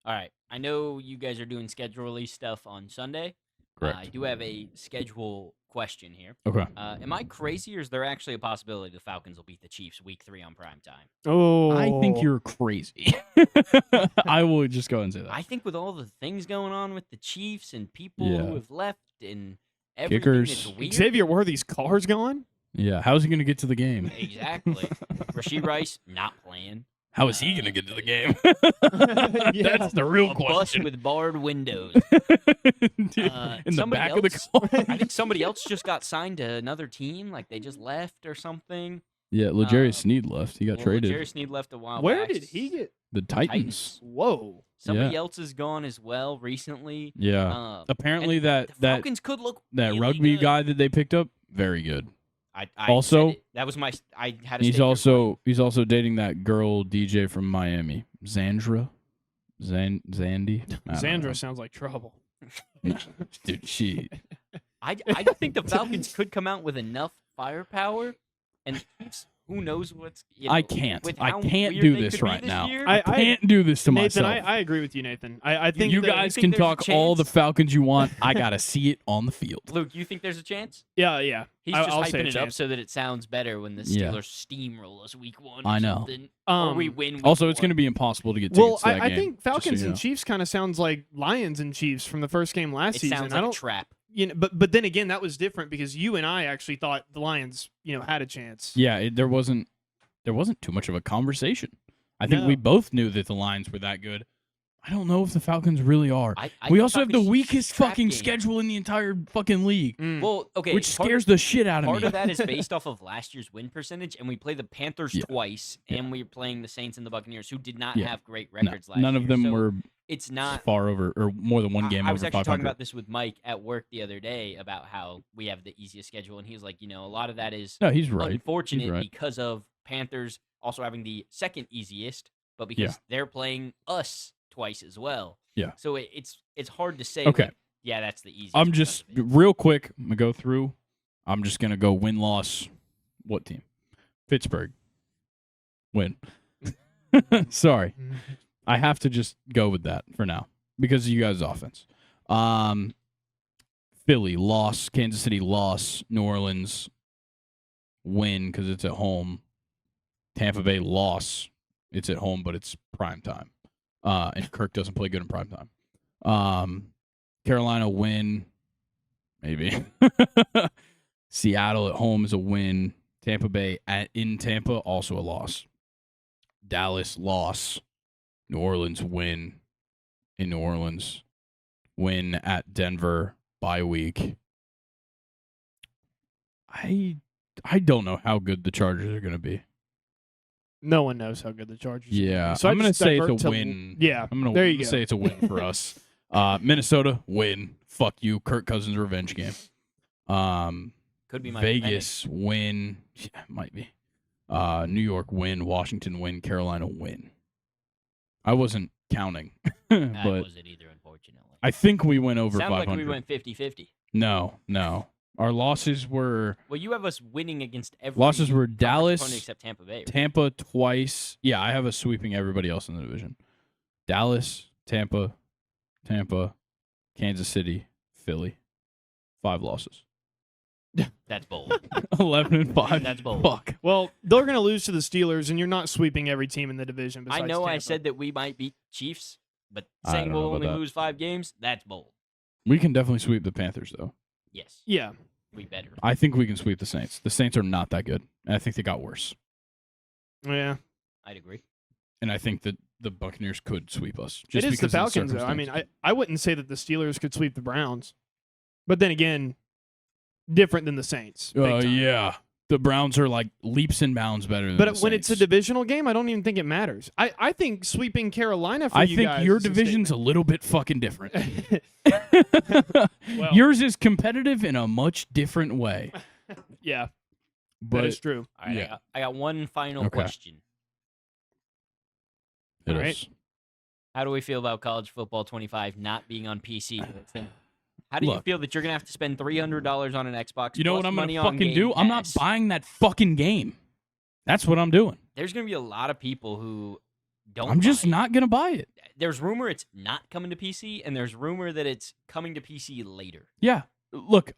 All right. I know you guys are doing schedule release stuff on Sunday. Correct. I do have a schedule question here. Okay. Am I crazy, or is there actually a possibility the Falcons will beat the Chiefs Week 3 on primetime? Oh. I think you're crazy. I will just go and say that. I think with all the things going on with the Chiefs and people Yeah. who have left and everything Kickers. that's weird. Xavier Worthy's car's gone? Yeah. How's he going to get to the game? Exactly. Rasheed Rice not playing. How is he going to get to the game? Yeah. That's the real A bus question. with barred windows. Dude, in the somebody back of the else- car. I think somebody else just got signed to another team. Like they just left or something. Yeah, L'Jarius Sneed left. He got traded. Jerry Sneed left a while Where back. did he get? The Titans. Whoa. Somebody Yeah. else is gone as well recently. Yeah. Apparently and that the Falcons could look that really rugby good. guy that they picked up, very good. I Also- said it. That was my. I had. A He's sticker for also dating that girl DJ from Miami, Zandra, Zandy. I don't know. Xandra sounds like trouble. Dude, she. I think the Falcons could come out with enough firepower, and who knows what's. You know, I can't. with I how can't weird do they this could be right this now. year. I can't do this to Nathan, myself. I agree with you, Nathan. I think You that- guys think can there's a talk all the chance? Falcons you want. I gotta see it on the field. Luke, you think there's a chance? Yeah. He's I'll just say a hyping it up chance. so that it sounds better when the Yeah. Steelers steamroll us week 1. I Or know. something, or we win. Week Also, it's 1. going to be impossible to get tickets Well, to that I game, think just so Falcons you and know. Chiefs kind of sounds like Lions and Chiefs from the first game last It season. sounds I like don't, a trap. but then again, that was different because you and I actually thought the Lions, had a chance. Yeah, there wasn't too much of a conversation. I think No. we both knew that the Lions were that good. I don't know if the Falcons really are. I We think also have the Falcons weakest trap fucking game. schedule in the entire fucking league, Mm. Well, okay, which part scares of, the shit out of part me. of that is based off of last year's win percentage, and we play the Panthers Yeah. twice, Yeah. and we're playing the Saints and the Buccaneers, who did not Yeah. have great No, records last year. none of them So were It's not. far over or more than one game I over was actually 500. talking about this with Mike at work the other day about how we have the easiest schedule, and he was like, a lot of that is No, he's right. unfortunate He's right. because of Panthers also having the second easiest, but because Yeah. they're playing us twice as well. Yeah. So it's hard to say. Okay. like, yeah, that's the easiest. I'm because just of it. real quick. I'm gonna go through. I'm just gonna go win loss. What team? Pittsburgh. Win. Sorry, I have to just go with that for now because of you guys' offense. Philly loss. Kansas City loss. New Orleans win because it's at home. Tampa Bay loss. It's at home, but it's prime time. And Kirk doesn't play good in prime time. Carolina win, maybe. Seattle at home is a win. Tampa Bay in Tampa, also a loss. Dallas loss. New Orleans win in New Orleans. Win at Denver, bye week. I don't know how good the Chargers are going to be. No one knows how good the Chargers are. Yeah, So I'm going to say divert it's a to- win. Yeah, I'm going there to you go. say it's a win for us. Minnesota, win. Fuck you. Kirk Cousins revenge game. Could be my Vegas, win. Yeah, might be. New York, win. Washington, win. Carolina, win. I wasn't counting, I but wasn't either, unfortunately. I think we went over Sounds 500. like we went 50-50. No. Our losses were Well, you have us winning against every Losses were conference Dallas, opponent except Tampa Bay. Right? Tampa twice. Yeah, I have us sweeping everybody else in the division. Dallas, Tampa, Kansas City, Philly. 5 losses. That's bold. 11-5. That's bold. Fuck. Well, they're going to lose to the Steelers, and you're not sweeping every team in the division. I Besides know I Tampa. said that we might beat Chiefs, but I saying don't know we'll about only that. lose 5 games, that's bold. We can definitely sweep the Panthers, though. Yes, Yeah. we better. I think we can sweep the Saints. The Saints are not that good. And I think they got worse. Yeah. I'd agree. And I think that the Buccaneers could sweep us. Just It is the because of Falcons, though. I mean, circumstances. I wouldn't say that the Steelers could sweep the Browns. But then again, different than the Saints. big time. Yeah. The Browns are like leaps and bounds better than But the when it's a Saints. divisional game, I don't even think it matters. I think sweeping Carolina for I you think guys your is a division's a little bit fucking different. statement. Well- Yours is competitive in a much different way. Yeah, But that is true. All right, Yeah. I got one final Okay. question. it All right. is. How do we feel about college football 25 not being on PC? How do you Look. feel that you're going to have to spend $300 on an Xbox? You know plus what I'm money going to on fucking Game do? I'm not Pass? buying that fucking game. That's what I'm doing. There's going to be a lot of people who don't I'm just buy it. not going to buy it. There's rumor it's not coming to PC, and there's rumor that it's coming to PC later. Yeah. Look,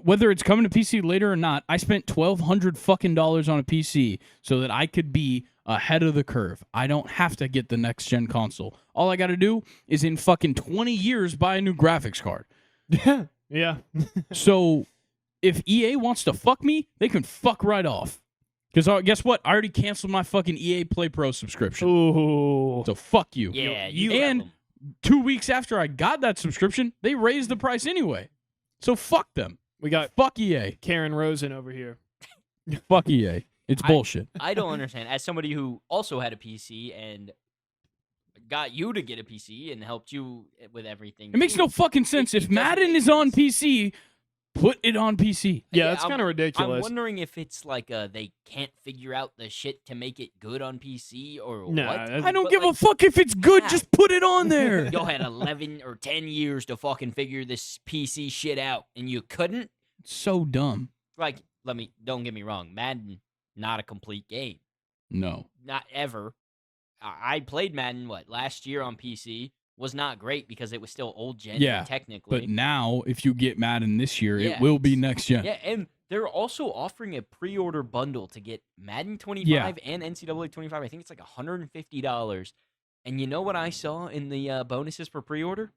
whether it's coming to PC later or not, I spent $1,200 fucking dollars on a PC so that I could be ahead of the curve. I don't have to get the next gen console. All I got to do is in fucking 20 years buy a new graphics card. Yeah. So if EA wants to fuck me, they can fuck right off. Because guess what? I already canceled my fucking EA Play Pro subscription. Ooh. So fuck you. Yeah, you- you and- 2 weeks after I got that subscription, they raised the price anyway. So fuck them. We got Fuck EA. Karen Rosen over here. Fuck EA. It's bullshit. I don't understand. As somebody who also had a PC and got you to get a PC and helped you with everything, It makes too, no fucking sense. it If doesn't Madden make is on sense. PC, put it on PC. Yeah, Yeah, that's I'm- kind of I'm ridiculous. wondering if it's like they can't figure out the shit to make it good on PC or No, what. that's- I don't But, give a like, fuck if it's good. yeah. Just put it on there. Y'all had 11 or 10 years to fucking figure this PC shit out, and you couldn't? So dumb. Like, don't get me wrong, Madden, not a complete game. No. Not ever. I played Madden, last year on PC. Was not great because it was still old gen, Yeah, technically. But now, if you get Madden this year, Yeah, it will be it's- next gen. Yeah, and they're also offering a pre-order bundle to get Madden 25 Yeah. and NCAA 25. I think it's like $150. And you know what I saw in the bonuses for pre-order?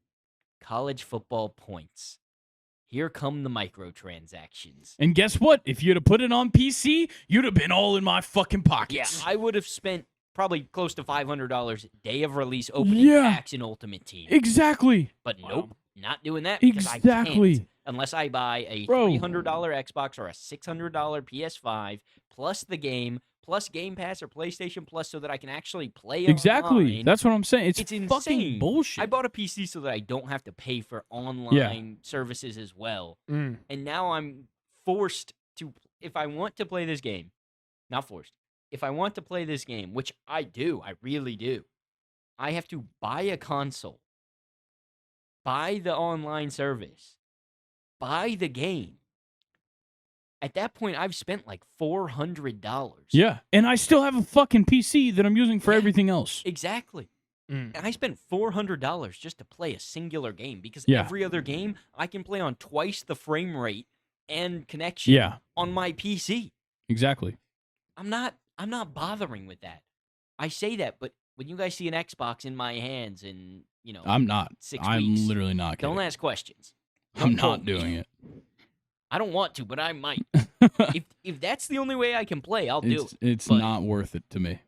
College football points. Here come the microtransactions. And guess what? If you'd have put it on PC, you'd have been all in my fucking Yeah, pockets. I would have spent probably close to $500 day of release opening Yeah. packs in Ultimate Team. Exactly. But Wow. nope, not doing that because I Exactly. can't unless I buy a Bro. $300 Xbox or a $600 PS5 plus the game plus Game Pass or PlayStation Plus so that I can actually play Exactly. online. That's what I'm saying. It's, It's fucking insane. bullshit. I bought a PC so that I don't have to pay for online services as well. Mm. And now I'm forced to, if I want to play this game, not forced, if I want to play this game, which I do, I really do, I have to buy a console, buy the online service, buy the game. At that point, I've spent like $400. Yeah. And I still have a fucking PC that I'm using for Yeah. everything else. Exactly. Mm. And I spent $400 just to play a singular game because Yeah. every other game I can play on twice the frame rate and connection Yeah. on my PC. Exactly. I'm not bothering with that. I say that, but when you guys see an Xbox in my hands in, I'm not. 6 I'm weeks, literally not kidding. don't ask questions. I'm Don't quote not me. doing it. I don't want to, but I might. if that's the only way I can play, I'll do it. It's but- not worth it to me.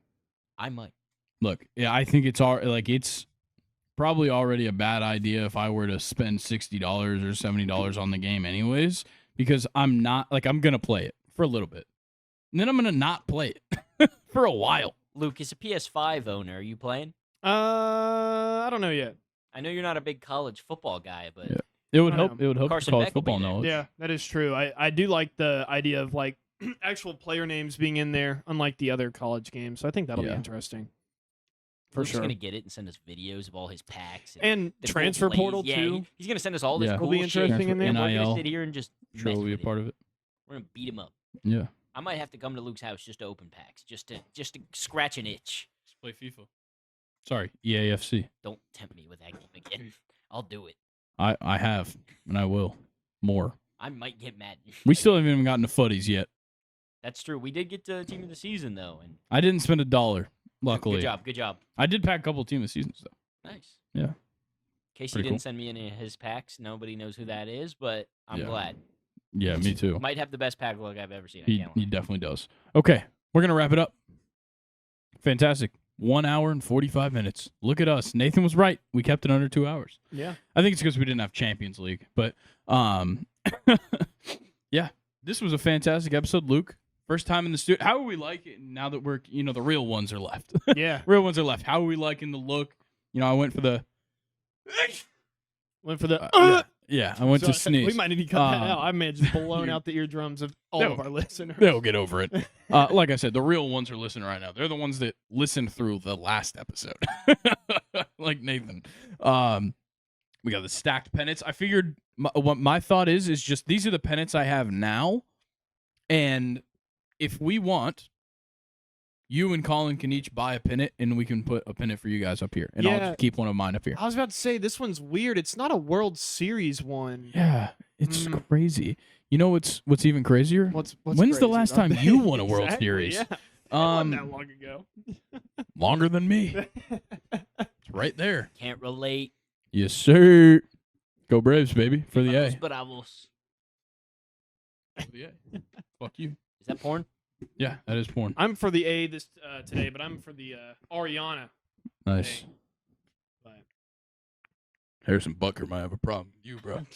I might. Look, yeah, I think it's probably already a bad idea if I were to spend $60 or $70 on the game anyways, because I'm going to play it for a little bit. And then I'm going to not play it for a while. Luke, as a PS5 owner, are you playing? I don't know yet. I know you're not a big college football guy, but it would help. It would help Carson college Beck will be football there. knowledge. Yeah, that is true. I do like the idea of like actual player names being in there, unlike the other college games. So I think that'll be interesting. For Luke's sure. gonna get it and send us videos of all his packs And the transfer cool portal plays. too. Yeah, he's gonna send us all this Yeah. cool Will be interesting shit. in there. And we're NIL. gonna sit here and just Sure, will be a part of it. We're gonna beat him up. Yeah. I might have to come to Luke's house just to open packs, just to scratch an itch. Just play FIFA. Sorry, EAFC. Don't tempt me with that game again. I'll do it. I have, and I will. More. I might get mad. We still haven't even gotten to footies yet. That's true. We did get to team of the season though, and I didn't spend $1, luckily. good job. Good job. I did pack a couple team of the seasons, though. Nice. Yeah. Casey Pretty didn't cool. send me any of his packs. Nobody knows who that is, but I'm Yeah. glad. Yeah, me too. Might have the best pack look I've ever seen. I He can't lie. definitely does. Okay, we're going to wrap it up. Fantastic. 1 hour and 45 minutes. Look at us. Nathan was right. We kept it under 2 hours. Yeah. I think it's because we didn't have Champions League. But, yeah, this was a fantastic episode. Luke, first time in the studio. How are we liking now that we're, the real ones are left? Yeah. Real ones are left. How are we liking the look? I went for the... Yeah, I went to sneeze. We might need to cut that out. I may have just blown out the eardrums of all of our listeners. They'll get over it. Like I said, the real ones are listening right now. They're the ones that listened through the last episode. Like Nathan. We got the stacked pennants. I figured what my thought is just these are the pennants I have now. And if we want, you and Colin can each buy a pennant, and we can put a pennant for you guys up here. And I'll just keep one of mine up here. I was about to say, this one's weird. It's not a World Series one. Yeah, it's crazy. You know what's even crazier? When's the last time you won a World Exactly, Series? Yeah. It wasn't that long ago. Longer than me. It's right there. Can't relate. Yes, sir. Go Braves, baby, for the A. Bravos. For the A. Fuck you. Is that porn? Yeah, that is porn. I'm for the A this today, but I'm for the Ariana. Nice. But Harrison Butker might have a problem with you, bro. is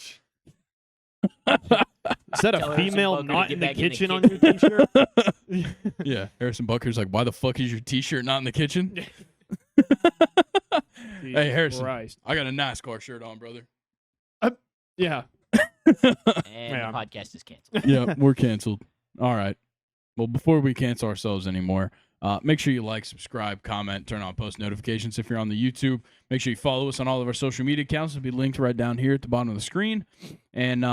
that Tell a Harrison female Butker to not get in the back in the kitchen on your t-shirt? Yeah, Harrison Butker's like, why the fuck is your T-shirt not in the kitchen? Hey, Harrison, Christ. I got a NASCAR shirt on, brother. Yeah. And Yeah. the podcast is canceled. Yeah, we're canceled. All right. Well, before we cancel ourselves anymore, make sure you like, subscribe, comment, turn on post notifications if you're on the YouTube. Make sure you follow us on all of our social media accounts. It'll be linked right down here at the bottom of the screen. And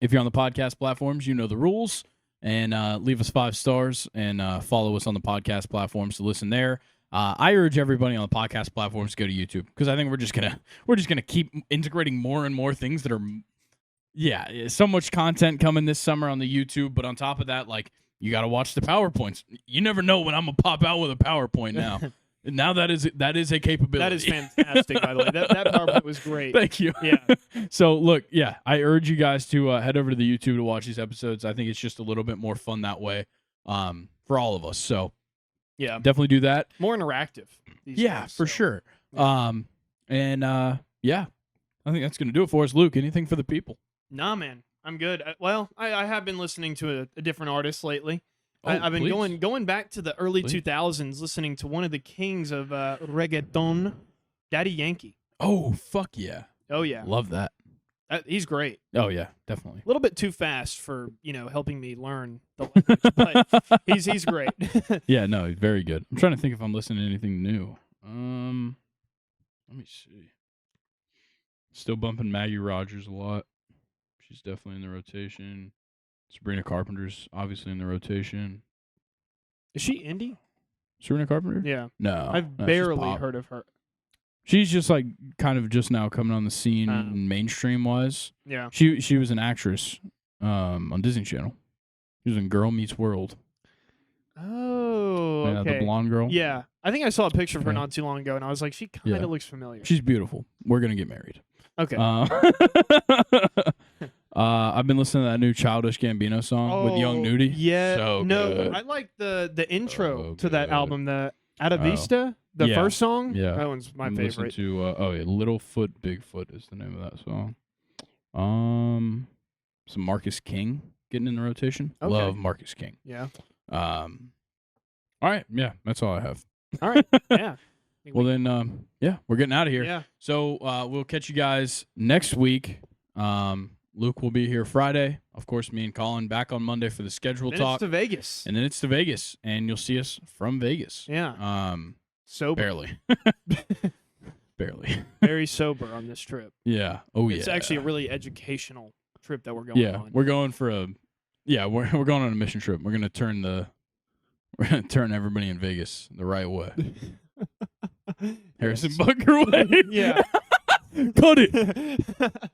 if you're on the podcast platforms, you know the rules. And leave us 5 stars and follow us on the podcast platforms to listen there. I urge everybody on the podcast platforms to go to YouTube because I think we're just gonna keep integrating more and more things that are, so much content coming this summer on the YouTube. But on top of that, like, you got to watch the PowerPoints. You never know when I'm gonna pop out with a PowerPoint now. Now that is a capability. That is fantastic, by the way. That PowerPoint was great. Thank you. Yeah. So look, I urge you guys to head over to the YouTube to watch these episodes. I think it's just a little bit more fun that way, for all of us. So Yeah. definitely do that. More interactive. These days, For so. sure. Yeah. I think that's gonna do it for us. Luke, anything for the people? Nah, man. I'm good. I have been listening to a different artist lately. Oh, I've been please. going back to the early Please. 2000s, listening to one of the kings of reggaeton, Daddy Yankee. Oh, fuck yeah. Oh yeah, Love that. he's great. Oh yeah, definitely. A little bit too fast for helping me learn the language, but he's great. Yeah, no, very good. I'm trying to think if I'm listening to anything new. Let me see. Still bumping Maggie Rogers a lot. She's definitely in the rotation. Sabrina Carpenter's obviously in the rotation. Is she indie? Sabrina Carpenter? Yeah, No. I've no, she's barely pop. heard of her. She's just like kind of just now coming on the scene Oh. mainstream wise. Yeah. She was an actress on Disney Channel. She was in Girl Meets World. Oh, Yeah, okay. the blonde girl. Yeah, I think I saw a picture of her Yeah. not too long ago, and I was like, she kind of Yeah. looks familiar. She's beautiful. We're gonna get married. Okay. I've been listening to that new Childish Gambino song with Young Nudie. Yeah. So no, good. I like the intro So to that good. album, the Ada Oh. Vista, the Yeah. first song. Yeah. That one's my I'm listening favorite. to Littlefoot Bigfoot is the name of that song. some Marcus King getting in the rotation. Okay. Love Marcus King. Yeah. All right. Yeah, that's all I have. All right. Yeah. Well, then, yeah, we're getting out of here. Yeah. So we'll catch you guys next week. Luke will be here Friday. Of course, me and Colin back on Monday for the schedule Then talk. it's to Vegas. And then it's to Vegas, and you'll see us from Vegas. Yeah. Sober. Barely. Barely. Very sober on this trip. Yeah. Oh, yeah. It's actually a really educational trip that we're going on. We're going for we're going on a mission trip. We're gonna turn everybody in Vegas the right way. Harrison Butker way. Yeah. Cut it.